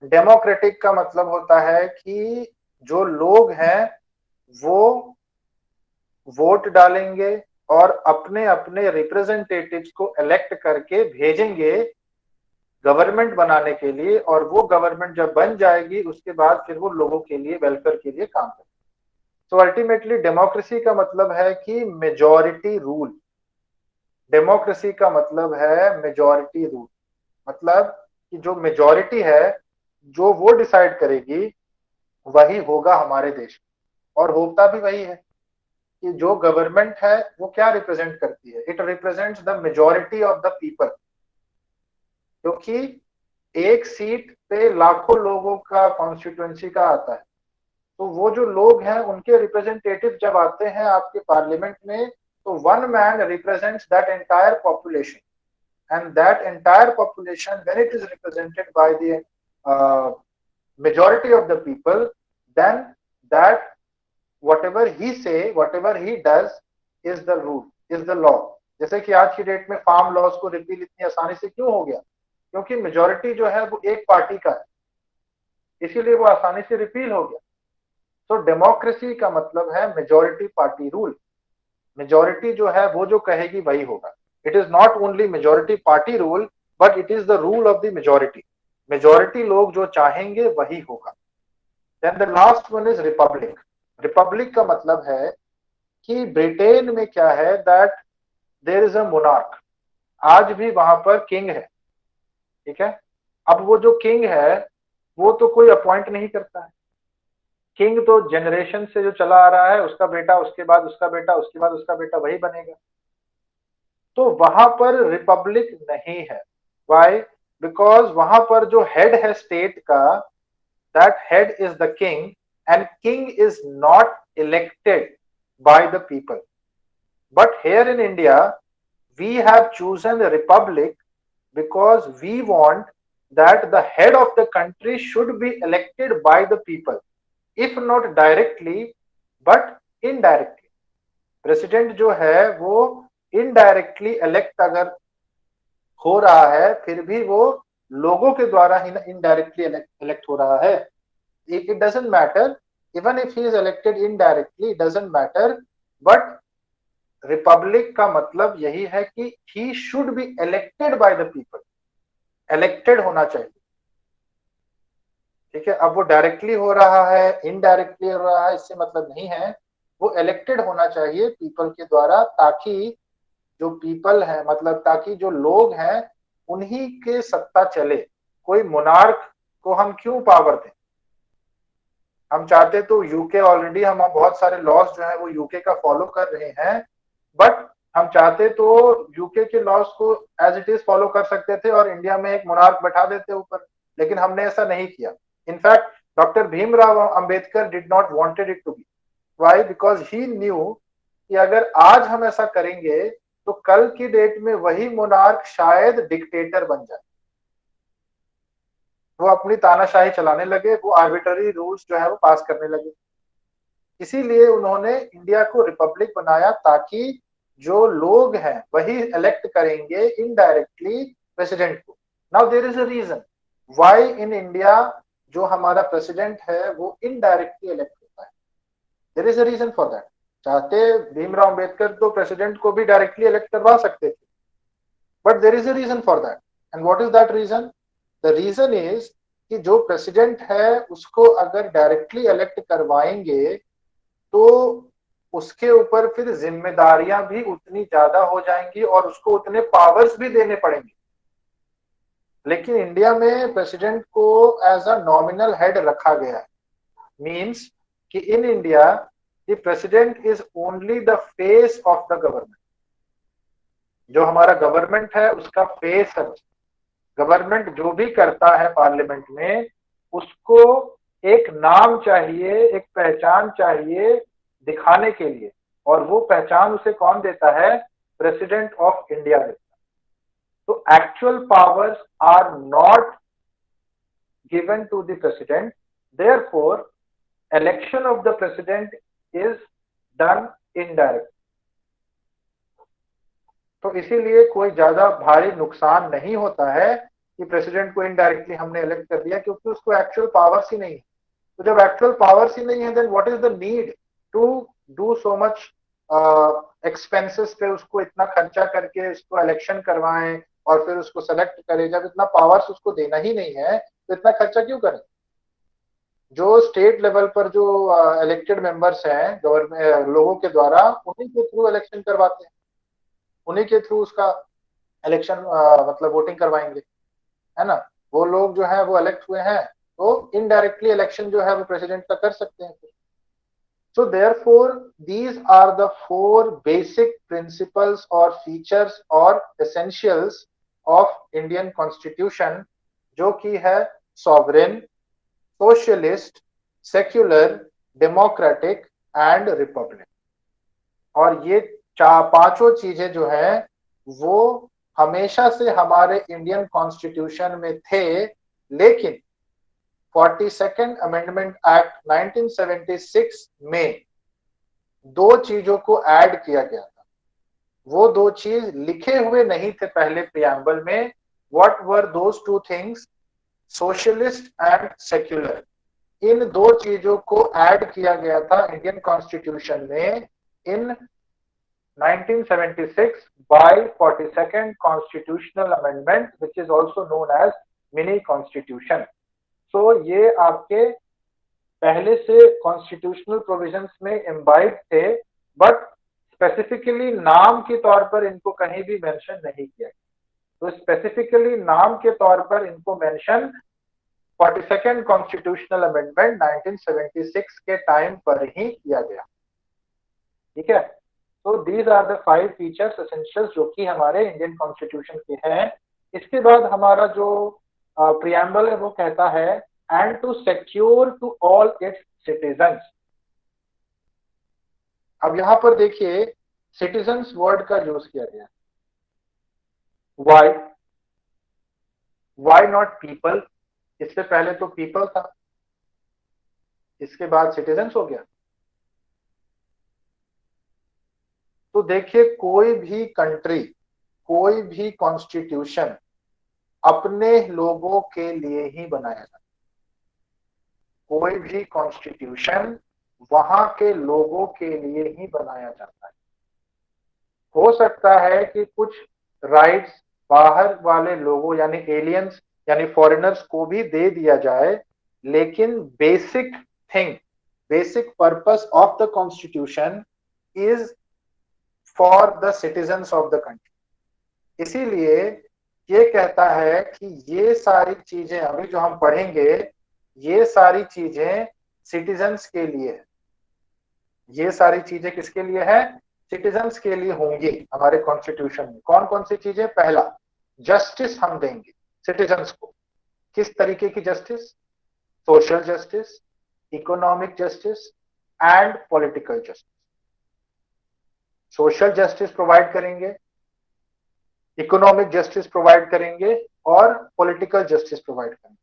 S1: डेमोक्रेटिक का मतलब होता है कि जो लोग हैं वो वोट डालेंगे और अपने अपने रिप्रेजेंटेटिव्स को इलेक्ट करके भेजेंगे गवर्नमेंट बनाने के लिए, और वो गवर्नमेंट जब बन जाएगी उसके बाद फिर वो लोगों के लिए, वेलफेयर के लिए काम करेगी। तो अल्टीमेटली डेमोक्रेसी का मतलब है कि मेजॉरिटी रूल। डेमोक्रेसी का मतलब है मेजॉरिटी रूल, मतलब कि जो मेजॉरिटी है, जो वो डिसाइड करेगी वही होगा हमारे देश में। और होता भी वही है कि जो गवर्नमेंट है वो क्या रिप्रेजेंट करती है, it represents the majority of the people. क्योंकि एक सीट पे लाखों लोगों का कॉन्स्टिट्यूएंसी का आता है, तो वो जो लोग हैं उनके रिप्रेजेंटेटिव जब आते हैं आपके पार्लियामेंट में, तो one man represents that entire population, and that entire population when it is represented by the majority of the people, then that whatever he say, whatever he does is the rule, is the law। जैसे कि आज की date में farm laws को repeal इतनी आसानी से क्यों हो गया, क्योंकि मेजोरिटी जो है वो एक पार्टी का है, इसीलिए वो आसानी से रिपील हो गया। तो डेमोक्रेसी का मतलब है मेजोरिटी पार्टी रूल। मेजोरिटी जो है वो जो कहेगी वही होगा। It is not only majority party rule, but it is the rule of the majority. Majority लोग जो चाहेंगे वही होगा। Then the last one is republic. Republic का मतलब है कि ब्रिटेन में क्या है, that there is a monarch, आज भी वहां पर किंग है। ठीक है, अब वो जो किंग है वो तो कोई अपॉइंट नहीं करता है, किंग तो जनरेशन से जो चला आ रहा है, उसका बेटा, उसके बाद उसका बेटा, उसके बाद उसका बेटा, वही बनेगा। तो वहां पर रिपब्लिक नहीं है। वाई? बिकॉज वहां पर जो हेड है स्टेट का, that head is the king, and king is not elected by the people. But here in India, we have chosen the republic because we want that the head of the country should be elected by the people, if not directly but indirectly. President जो है वो indirectly elect अगर हो रहा है, फिर भी वो लोगों के द्वारा ही इनडायरेक्टली इलेक्ट हो रहा है. It doesn't matter even if he is elected indirectly, it doesn't matter, but Republic का मतलब यही है कि he should be elected by the people, elected होना चाहिए. ठीक है, अब वो डायरेक्टली हो रहा है इनडायरेक्टली हो रहा है इससे मतलब नहीं है, वो इलेक्टेड होना चाहिए पीपल के द्वारा, ताकि जो पीपल है मतलब ताकि जो लोग हैं उन्हीं के सत्ता चले. कोई मोनार्क को हम क्यों पावर दें? हम चाहते तो यूके ऑलरेडी हम बहुत सारे लॉज जो है वो यूके का फॉलो कर रहे हैं, बट हम चाहते तो यूके के लॉज को एज इट इज फॉलो कर सकते थे और इंडिया में एक मोनार्क बैठा देते ऊपर, लेकिन हमने ऐसा नहीं किया. In fact doctor Bhimrao Ambedkar did not wanted it to be. Why? Because he knew कि अगर आज हम ऐसा करेंगे तो कल की डेट में वही मोनार्क शायद डिक्टेटर बन जाए, वो अपनी तानाशाही चलाने लगे, वो आर्बिट्ररी रूल्स जो है वो पास करने लगे. इसीलिए उन्होंने इंडिया को रिपब्लिक बनाया ताकि जो लोग हैं वही इलेक्ट करेंगे इनडायरेक्टली प्रेसिडेंट को. Now there is a reason why in India जो हमारा प्रेसिडेंट है वो इनडायरेक्टली इलेक्ट होता है. There is a reason for that. चाहते भीमराव अंबेडकर तो प्रेसिडेंट को भी डायरेक्टली इलेक्ट करवा सकते थे, but there is a reason for that. And what is that reason? The reason is कि जो प्रेसिडेंट है उसको अगर डायरेक्टली इलेक्ट करवाएंगे तो उसके ऊपर फिर जिम्मेदारियां भी उतनी ज्यादा हो जाएंगी और उसको उतने पावर्स भी देने पड़ेंगे. लेकिन इंडिया में प्रेसिडेंट को एज अ नॉमिनल हेड रखा गया है. मींस कि in India the president is only the face of the government. जो हमारा गवर्नमेंट है उसका फेस है. गवर्नमेंट जो भी करता है पार्लियामेंट में उसको एक नाम चाहिए, एक पहचान चाहिए दिखाने के लिए, और वो पहचान उसे कौन देता है? प्रेसिडेंट ऑफ इंडिया देता है. तो actual powers are not given to the president, therefore election of the president is done indirect. तो इसीलिए कोई ज्यादा भारी नुकसान नहीं होता है कि प्रेसिडेंट को इनडायरेक्टली हमने इलेक्ट कर दिया, क्योंकि उसको एक्चुअल पावर्स ही नहीं है. तो जब एक्चुअल पावर्स ही नहीं है then what is the need to do so much expenses पे उसको इतना खर्चा करके उसको इलेक्शन करवाएं और फिर उसको सेलेक्ट करें. जब इतना पावर्स उसको देना ही नहीं है तो इतना खर्चा क्यों करें? जो स्टेट लेवल पर जो इलेक्टेड मेंबर्स हैं गवर्नमेंट लोगों के द्वारा, उन्हीं के थ्रू इलेक्शन करवाते हैं, उन्हीं के थ्रू उसका इलेक्शन मतलब वोटिंग करवाएंगे, है ना. वो लोग जो है वो इलेक्ट हुए हैं तो इनडायरेक्टली इलेक्शन जो है वो प्रेसिडेंट का कर सकते हैं. So therefore these are the four basic principles or features or essentials of Indian Constitution, जो कि है sovereign, socialist, secular, democratic and republic. और ये पांचों चीजें जो है वो हमेशा से हमारे इंडियन कॉन्स्टिट्यूशन में थे, लेकिन 42nd अमेंडमेंट एक्ट 1976 में दो चीजों को ऐड किया गया था. वो दो चीज लिखे हुए नहीं थे पहले प्रियम्बल में. What were those two things? Socialist and secular. इन दो चीजों को ऐड किया गया था इंडियन कॉन्स्टिट्यूशन में इन 1976 by 42nd constitutional amendment, which is also known as mini constitution. So ये आपके पहले से कॉन्स्टिट्यूशनल प्रोविजंस में एम्बाइब थे, बट स्पेसिफिकली नाम के तौर पर इनको कहीं भी मेंशन नहीं किया. तो स्पेसिफिकली नाम के तौर पर इनको मेंशन 42nd कॉन्स्टिट्यूशनल अमेंडमेंट 1976 के टाइम पर ही किया गया. ठीक है. तो these are the 5 features essentials जो कि हमारे इंडियन कॉन्स्टिट्यूशन के हैं. इसके बाद हमारा जो प्रियम्बल है वो कहता है and to secure to all its citizens. अब यहां पर देखिए सिटीजन्स वर्ड का यूज किया गया। Why not people? इससे पहले तो पीपल था, इसके बाद सिटीजन्स हो गया। तो देखिए कोई भी कंट्री, कोई भी कॉन्स्टिट्यूशन अपने लोगों के लिए ही बनाया जाता है। कोई भी कॉन्स्टिट्यूशन वहां के लोगों के लिए ही बनाया जाता है। हो सकता है कि कुछ राइट्स बाहर वाले लोगों यानी एलियंस यानी फॉरेनर्स को भी दे दिया जाए, लेकिन basic thing, basic purpose of the constitution is for the citizens of the country. इसीलिए ये कहता है कि ये सारी चीजें अभी जो हम पढ़ेंगे, ये सारी चीजें सिटीजन्स के लिए है। ये सारी चीजें किसके लिए है? सिटीजन्स के लिए होंगी हमारे कॉन्स्टिट्यूशन में। कौन कौन सी चीजें? पहला, जस्टिस हम देंगे सिटीजन्स को। किस तरीके की justice? Social justice, economic justice and political justice. Social justice provide करेंगे, इकोनॉमिक जस्टिस प्रोवाइड करेंगे और पॉलिटिकल जस्टिस प्रोवाइड करेंगे।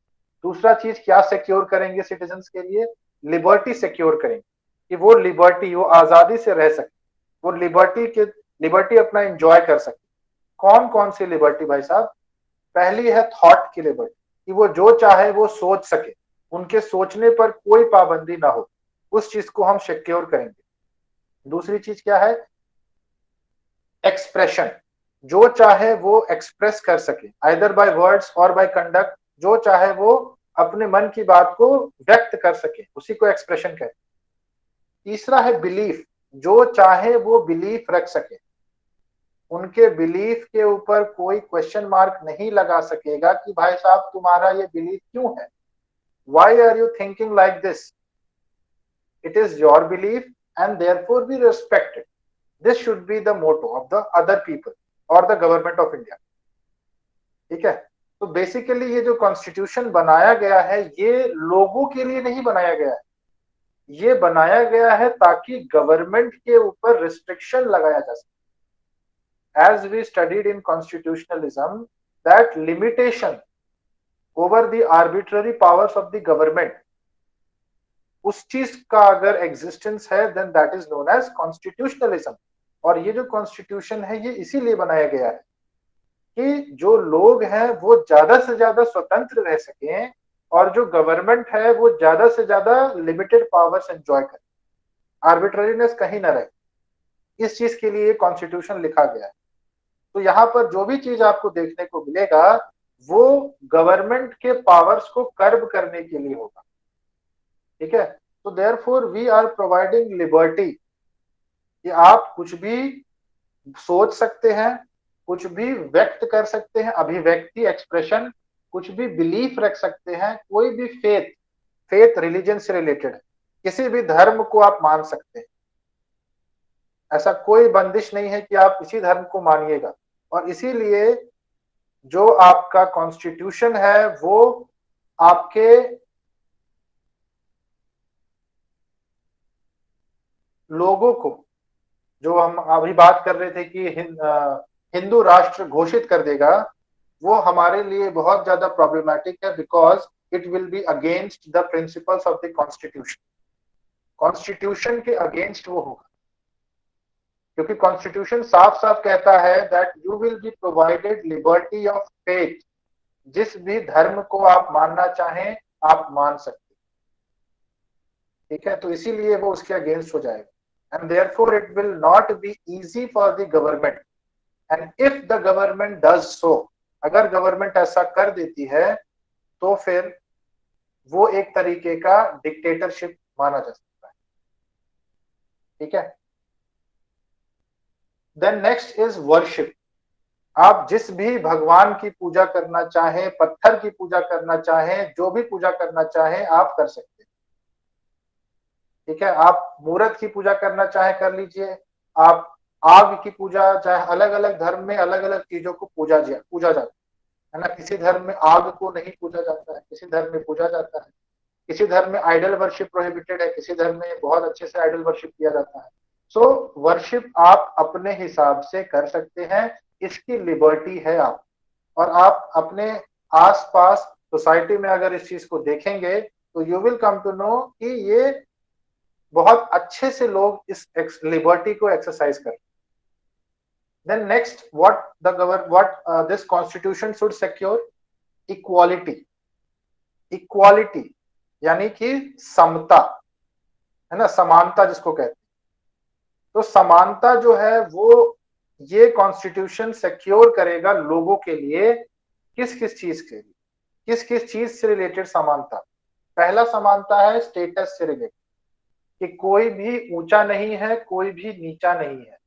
S1: दूसरा चीज क्या सिक्योर करेंगे सिटीजन्स के लिए? लिबर्टी सिक्योर करेंगे कि वो लिबर्टी, वो आजादी से रह सके, वो लिबर्टी अपना एंजॉय कर सके। कौन कौन सी लिबर्टी भाई साहब? पहली है थॉट की लिबर्टी, कि वो जो चाहे वो सोच सके, उनके सोचने पर कोई पाबंदी ना हो, उस चीज को हम सिक्योर करेंगे। दूसरी चीज क्या है? एक्सप्रेशन, जो चाहे वो एक्सप्रेस कर सके, आइदर बाय वर्ड्स और बाय कंडक्ट, जो चाहे वो अपने मन की बात को व्यक्त कर सके, उसी को एक्सप्रेशन कहते हैं। तीसरा है बिलीफ, जो चाहे वो बिलीफ रख सके, उनके बिलीफ के ऊपर कोई क्वेश्चन मार्क नहीं लगा सकेगा कि भाई साहब तुम्हारा ये बिलीफ क्यों है, why are you thinking like this, it is your belief and therefore we respect it. This should be the motto of the other people और द गवर्नमेंट ऑफ इंडिया। ठीक है, तो बेसिकली ये जो कॉन्स्टिट्यूशन बनाया गया है, ये लोगों के लिए नहीं बनाया गया है, ये बनाया गया है ताकि गवर्नमेंट के ऊपर रिस्ट्रिक्शन लगाया जा सके। As we studied in constitutionalism, that limitation over the arbitrary powers of the government, उस चीज का अगर एग्जिस्टेंस है, then that is known as constitutionalism। और ये जो कॉन्स्टिट्यूशन है ये इसीलिए बनाया गया है कि जो लोग हैं वो ज्यादा से ज्यादा स्वतंत्र रह सकें और जो गवर्नमेंट है वो ज्यादा से ज्यादा लिमिटेड पावर्स एंजॉय करे, आर्बिट्ररीनेस कहीं ना रहे। इस चीज के लिए कॉन्स्टिट्यूशन लिखा गया है। तो यहाँ पर जो भी चीज आपको देखने को मिलेगा वो गवर्नमेंट के पावर्स को कर्ब करने के लिए होगा। ठीक है, तो therefore we are providing liberty कि आप कुछ भी सोच सकते हैं, कुछ भी व्यक्त कर सकते हैं, अभिव्यक्ति, एक्सप्रेशन, कुछ भी बिलीफ रख सकते हैं, कोई भी फेथ रिलीजन से रिलेटेड है, किसी भी धर्म को आप मान सकते हैं। ऐसा कोई बंदिश नहीं है कि आप इसी धर्म को मानिएगा। और इसीलिए जो आपका कॉन्स्टिट्यूशन है वो आपके लोगों को, जो हम अभी बात कर रहे थे कि हिंदू राष्ट्र घोषित कर देगा, वो हमारे लिए बहुत ज्यादा प्रॉब्लमैटिक है, because it will be against the principles of the constitution. Constitution के अगेंस्ट वो होगा, क्योंकि कॉन्स्टिट्यूशन साफ साफ कहता है that you will be provided liberty of faith. जिस भी धर्म को आप मानना चाहें आप मान सकते। ठीक है, तो इसीलिए वो उसके अगेंस्ट हो जाएगा। And therefore it will not be easy for the government, and if the government does so, अगर गवर्नमेंट ऐसा कर देती है तो फिर वो एक तरीके का डिक्टेटरशिप माना जा सकता है। ठीक है, देन नेक्स्ट इज वर्शिप। आप जिस भी भगवान की पूजा करना चाहें, पत्थर की पूजा करना चाहें, जो भी पूजा करना चाहें आप कर सकते हैं। ठीक है, आप मूर्त की पूजा करना चाहे कर लीजिए, आप आग की पूजा, चाहे अलग अलग धर्म में अलग अलग चीजों को पूजा जाता है ना। किसी धर्म में आग को नहीं पूजा जाता है, किसी धर्म में पूजा जाता है, किसी धर्म में आइडल वर्शिप प्रोहिबिटेड है, किसी धर्म में बहुत अच्छे से आइडल वर्शिप किया जाता है। सो वर्शिप आप अपने हिसाब से कर सकते हैं, इसकी लिबर्टी है आप। और आप अपने आसपास सोसाइटी में अगर इस चीज को देखेंगे तो you will come to know कि ये बहुत अच्छे से लोग इस लिबर्टी को एक्सरसाइज कर। Then next what this constitution should secure equality. Equality यानी कि समता, है ना, समानता जिसको कहते हैं। तो समानता जो है वो ये कॉन्स्टिट्यूशन सिक्योर करेगा लोगों के लिए। किस किस चीज के लिए, किस किस चीज से रिलेटेड समानता? पहला समानता है स्टेटस से रिलेटेड, कि कोई भी ऊंचा नहीं है, कोई भी नीचा नहीं है,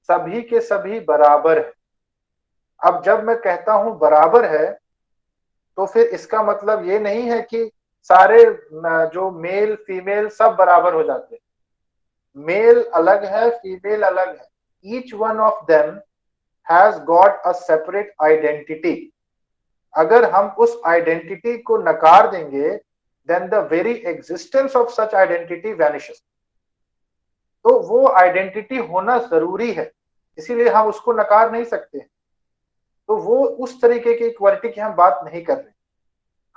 S1: सभी के सभी बराबर है। अब जब मैं कहता हूं बराबर है तो फिर इसका मतलब ये नहीं है कि सारे जो मेल फीमेल सब बराबर हो जाते हैं। मेल अलग है, फीमेल अलग है। Each one of them has got a separate identity. अगर हम उस आइडेंटिटी को नकार देंगे then the very existence of such identity vanishes. तो वो आइडेंटिटी होना जरूरी है, इसीलिए हम उसको नकार नहीं सकते। तो वो उस तरीके की इक्वालिटी की हम बात नहीं कर रहे,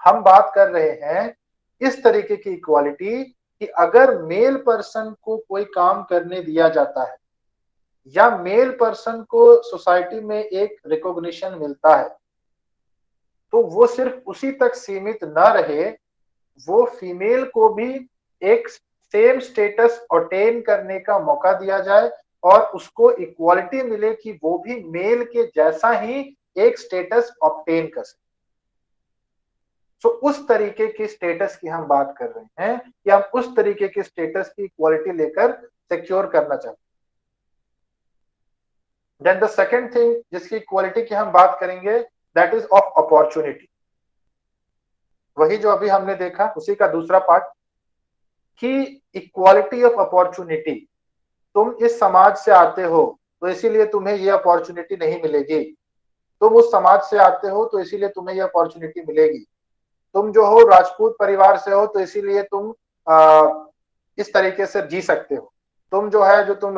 S1: हम बात कर रहे हैं इस तरीके की इक्वालिटी कि अगर मेल पर्सन को कोई काम करने दिया जाता है या मेल पर्सन को सोसाइटी में एक रिकॉग्निशन मिलता है तो वो सिर्फ उसी तक सीमित न रहे, वो फीमेल को भी एक सेम स्टेटस ऑटेन करने का मौका दिया जाए और उसको इक्वालिटी मिले कि वो भी मेल के जैसा ही एक स्टेटस ऑब्टेन कर सके। सो उस तरीके की स्टेटस की हम बात कर रहे हैं कि हम उस तरीके की स्टेटस की इक्वालिटी लेकर सिक्योर करना चाहते हैं। देन द सेकंड थिंग जिसकी इक्वालिटी की हम बात करेंगे दैट इज ऑफ अपॉर्चुनिटी। वही जो अभी हमने देखा उसी का दूसरा पार्ट कि इक्वालिटी ऑफ अपॉर्चुनिटी। तुम इस समाज से आते हो तो इसीलिए तुम्हें ये अपॉर्चुनिटी नहीं मिलेगी, तुम उस समाज से आते हो तो इसीलिए तुम्हें ये अपॉर्चुनिटी मिलेगी, तुम जो हो राजपूत परिवार से हो तो इसीलिए तुम इस तरीके से जी सकते हो, तुम जो है जो तुम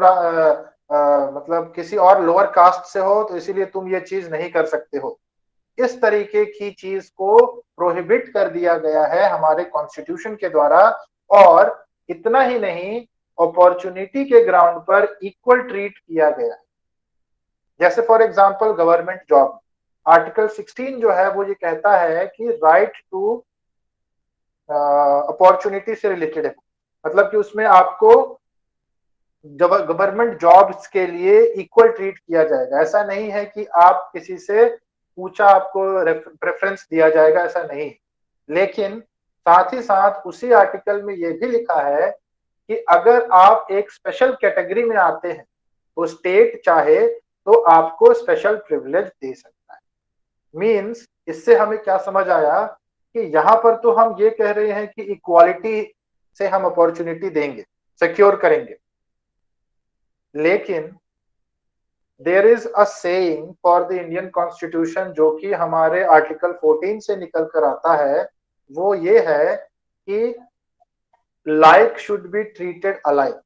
S1: मतलब किसी और लोअर कास्ट से हो तो इसीलिए तुम ये चीज नहीं कर सकते हो। इस तरीके की चीज को प्रोहिबिट कर दिया गया है हमारे कॉन्स्टिट्यूशन के द्वारा। और इतना ही नहीं, अपॉर्चुनिटी के ग्राउंड पर इक्वल ट्रीट किया गया है। जैसे for example government job, article 16 जो है वो ये कहता है कि राइट टू अपॉर्चुनिटी से रिलेटेड है, मतलब कि उसमें आपको गवर्नमेंट जॉब्स के लिए इक्वल ट्रीट किया जाएगा। ऐसा नहीं है कि आप किसी से ऊंचा आपको प्रेफरेंस दिया जाएगा, ऐसा नहीं। लेकिन साथ ही साथ उसी आर्टिकल में यह भी लिखा है कि अगर आप एक स्पेशल कैटेगरी में आते हैं तो स्टेट चाहे तो आपको स्पेशल प्रिविलेज दे सकता है। मींस इससे हमें क्या समझ आया कि यहां पर तो हम ये कह रहे हैं कि इक्वालिटी से हम अपॉर्चुनिटी देंगे, सिक्योर करेंगे, लेकिन there is a saying for the Indian constitution जो कि हमारे आर्टिकल 14 से निकल कर आता है, वो ये है कि like should be treated alike.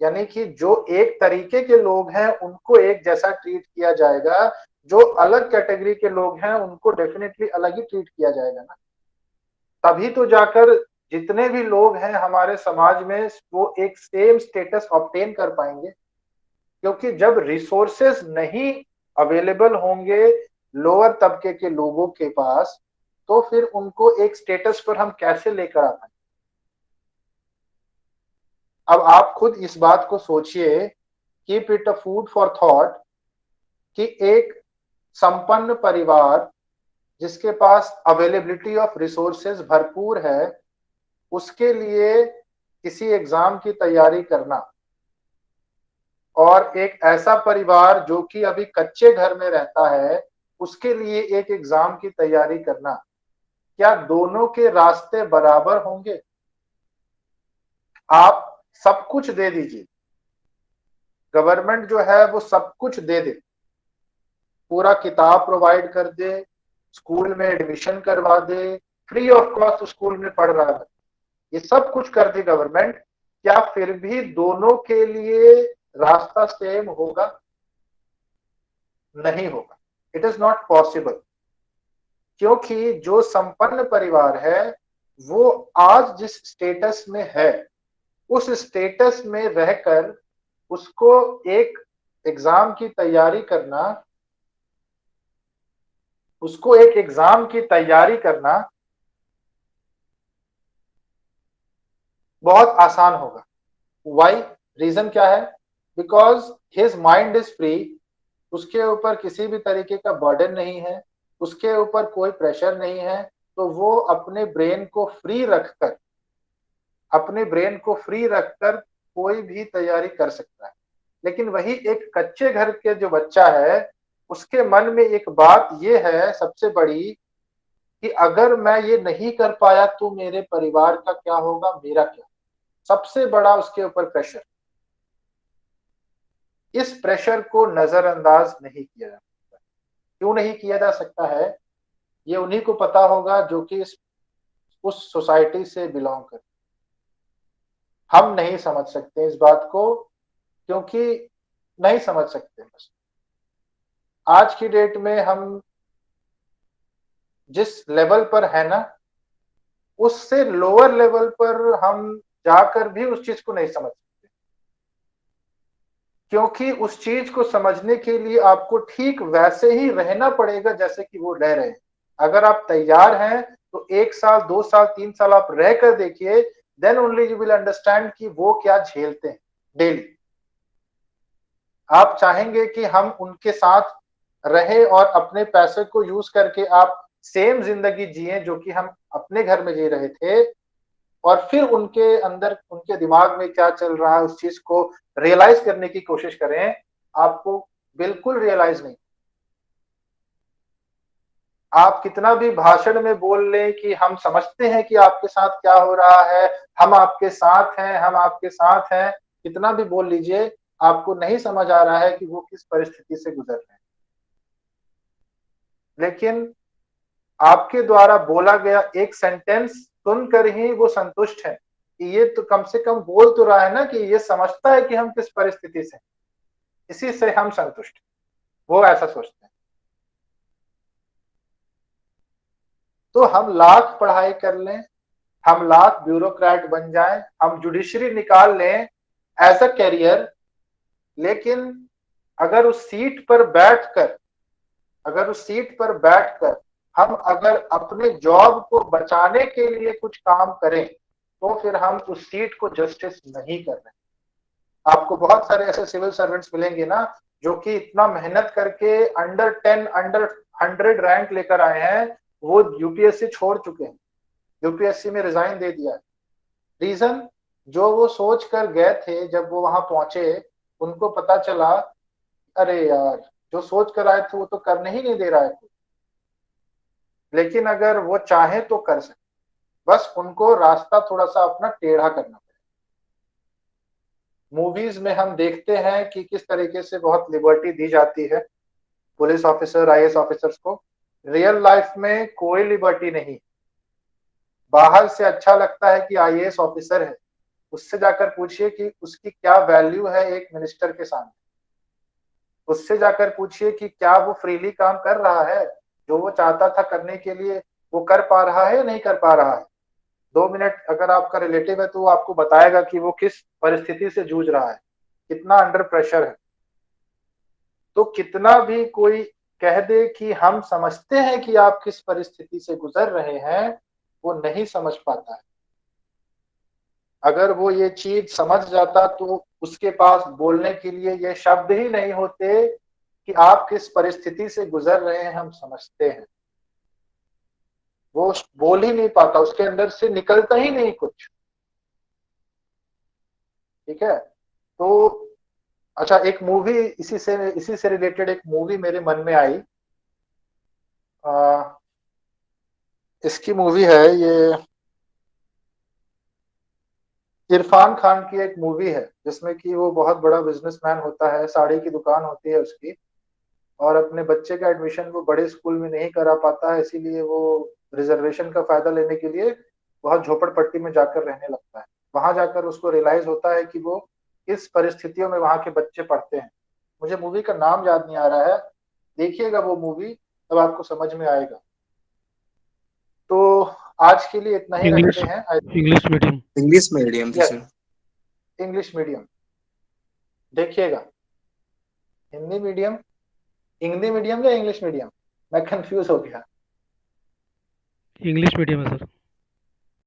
S1: यानी कि जो एक तरीके के लोग हैं उनको एक जैसा ट्रीट किया जाएगा, जो अलग कैटेगरी के लोग हैं उनको डेफिनेटली अलग ही ट्रीट किया जाएगा ना। तभी तो जाकर जितने भी लोग हैं हमारे समाज में वो एक सेम स्टेटस ऑब्टेन कर पाएंगे। क्योंकि जब रिसोर्सेस नहीं अवेलेबल होंगे लोअर तबके के लोगों के पास तो फिर उनको एक स्टेटस पर हम कैसे लेकर आ पाएंगे। अब आप खुद इस बात को सोचिए, keep it a food for thought, कि एक संपन्न परिवार जिसके पास अवेलेबिलिटी ऑफ रिसोर्सेज भरपूर है, उसके लिए किसी एग्जाम की तैयारी करना और एक ऐसा परिवार जो कि अभी कच्चे घर में रहता है उसके लिए एक एग्जाम की तैयारी करना, क्या दोनों के रास्ते बराबर होंगे? आप सब कुछ दे दीजिए, गवर्नमेंट जो है वो सब कुछ दे दे, पूरा किताब प्रोवाइड कर दे, स्कूल में एडमिशन करवा दे, फ्री ऑफ कॉस्ट स्कूल में पढ़ रहा है, ये सब कुछ कर दे गवर्नमेंट। क्या फिर भी दोनों के लिए रास्ता सेम होगा? नहीं होगा। इट इज नॉट पॉसिबल, क्योंकि जो संपन्न परिवार है वो आज जिस स्टेटस में है उस स्टेटस में रहकर उसको एक एग्जाम की तैयारी करना, उसको एक एग्जाम की तैयारी करना बहुत आसान होगा। वाई? रीजन क्या है? Because his mind is free, उसके ऊपर किसी भी तरीके का बर्डन नहीं है, उसके ऊपर कोई प्रेशर नहीं है, तो वो अपने ब्रेन को फ्री रखकर, अपने ब्रेन को फ्री रखकर कोई भी तैयारी कर सकता है। लेकिन वही एक कच्चे घर के जो बच्चा है उसके मन में एक बात ये है सबसे बड़ी कि अगर मैं ये नहीं कर पाया तो मेरे परिवार का क्या होगा, मेरा क्या? सबसे बड़ा उसके ऊपर प्रेशर। इस प्रेशर को नजरअंदाज नहीं किया जा सकता। क्यों नहीं किया जा सकता है? ये उन्हीं को पता होगा जो कि उस सोसाइटी से बिलोंग कर। हम नहीं समझ सकते इस बात को, क्योंकि नहीं समझ सकते। बस आज की डेट में हम जिस लेवल पर है ना, उससे लोअर लेवल पर हम जाकर भी उस चीज को नहीं समझ सकते, क्योंकि उस चीज को समझने के लिए आपको ठीक वैसे ही रहना पड़ेगा जैसे कि वो रह रहे हैं। अगर आप तैयार हैं तो 1 साल 2 साल 3 साल आप रह कर देखिए, then only you will understand कि वो क्या झेलते हैं डेली। आप चाहेंगे कि हम उनके साथ रहे और अपने पैसे को यूज करके आप सेम जिंदगी जिए जो कि हम अपने घर में जी रहे थे, और फिर उनके अंदर उनके दिमाग में क्या चल रहा है उस चीज को रियलाइज करने की कोशिश करें। आपको बिल्कुल रियलाइज नहीं। आप कितना भी भाषण में बोल लें कि हम समझते हैं कि आपके साथ क्या हो रहा है, हम आपके साथ हैं, हम आपके साथ हैं, कितना भी बोल लीजिए, आपको नहीं समझ आ रहा है कि वो किस परिस्थिति से गुजर रहे हैं। लेकिन आपके द्वारा बोला गया एक सेंटेंस सुनकर ही वो संतुष्ट है कि ये तो कम से कम बोल तो रहा है ना, कि ये समझता है कि हम किस परिस्थिति से, इसी से हम संतुष्ट। वो ऐसा सोचते हैं। तो हम लाख पढ़ाई कर लें, हम लाख ब्यूरोक्रेट बन जाएं, हम जुडिशरी निकाल लें एज अ कैरियर, लेकिन अगर उस सीट पर बैठकर, अगर उस सीट पर बैठकर हम अगर अपने जॉब को बचाने के लिए कुछ काम करें तो फिर हम उस सीट को जस्टिस नहीं कर रहे। आपको बहुत सारे ऐसे सिविल सर्वेंट्स मिलेंगे ना जो कि इतना मेहनत करके अंडर 10 अंडर 100 रैंक लेकर आए हैं, वो यूपीएससी छोड़ चुके हैं, यूपीएससी में रिजाइन दे दिया है। रीजन, जो वो सोच कर गए थे जब वो वहां पहुंचे उनको पता चला अरे यार जो सोच कर आए थे वो तो करने ही नहीं दे रहा है। लेकिन अगर वो चाहे तो कर सकते, बस उनको रास्ता थोड़ा सा अपना टेढ़ा करना पड़ेगा। मूवीज में हम देखते हैं कि किस तरीके से बहुत लिबर्टी दी जाती है पुलिस ऑफिसर आईएएस ऑफिसर्स को। रियल लाइफ में कोई लिबर्टी नहीं। बाहर से अच्छा लगता है कि आईएएस ऑफिसर है, उससे जाकर पूछिए कि उसकी क्या वैल्यू है एक मिनिस्टर के सामने। उससे जाकर पूछिए कि क्या वो फ्रीली काम कर रहा है, जो वो चाहता था करने के लिए वो कर पा रहा है या नहीं कर पा रहा है। 2 मिनट अगर आपका रिलेटिव है तो वो आपको बताएगा कि वो किस परिस्थिति से जूझ रहा है, कितना अंडर प्रेशर है। तो कितना भी कोई कह दे कि हम समझते हैं कि आप किस परिस्थिति से गुजर रहे हैं, वो नहीं समझ पाता है। अगर वो ये चीज समझ जाता तो उसके पास बोलने के लिए ये शब्द ही नहीं होते कि आप किस परिस्थिति से गुजर रहे हैं हम समझते हैं। वो बोल ही नहीं पाता, उसके अंदर से निकलता ही नहीं कुछ। ठीक है। तो अच्छा, एक मूवी इसी से रिलेटेड एक मूवी मेरे मन में आई। आ, इसकी मूवी है ये, इरफान खान की एक मूवी है जिसमें कि वो बहुत बड़ा बिजनेसमैन होता है, साड़ी की दुकान होती है उसकी, और अपने बच्चे का एडमिशन वो बड़े स्कूल में नहीं करा पाता है, इसीलिए वो रिजर्वेशन का फायदा लेने के लिए बहुत झोपड़पट्टी में जाकर रहने लगता है। वहां जाकर उसको रियलाइज होता है कि वो किस परिस्थितियों में वहां के बच्चे पढ़ते हैं। मुझे मूवी का नाम याद नहीं आ रहा है, देखिएगा वो मूवी, तब आपको समझ में आएगा। तो आज के लिए इतना ही
S2: इंग्लिश
S1: रखते हैं।
S2: English medium.
S4: इंग्लिश मीडियम थी
S1: यस,
S4: सर।
S1: English medium. देखिएगा, हिंदी मीडियम, हिंदी मीडियम या इंग्लिश मीडियम, मैं कंफ्यूज हो गया।
S2: इंग्लिश मीडियम है सर।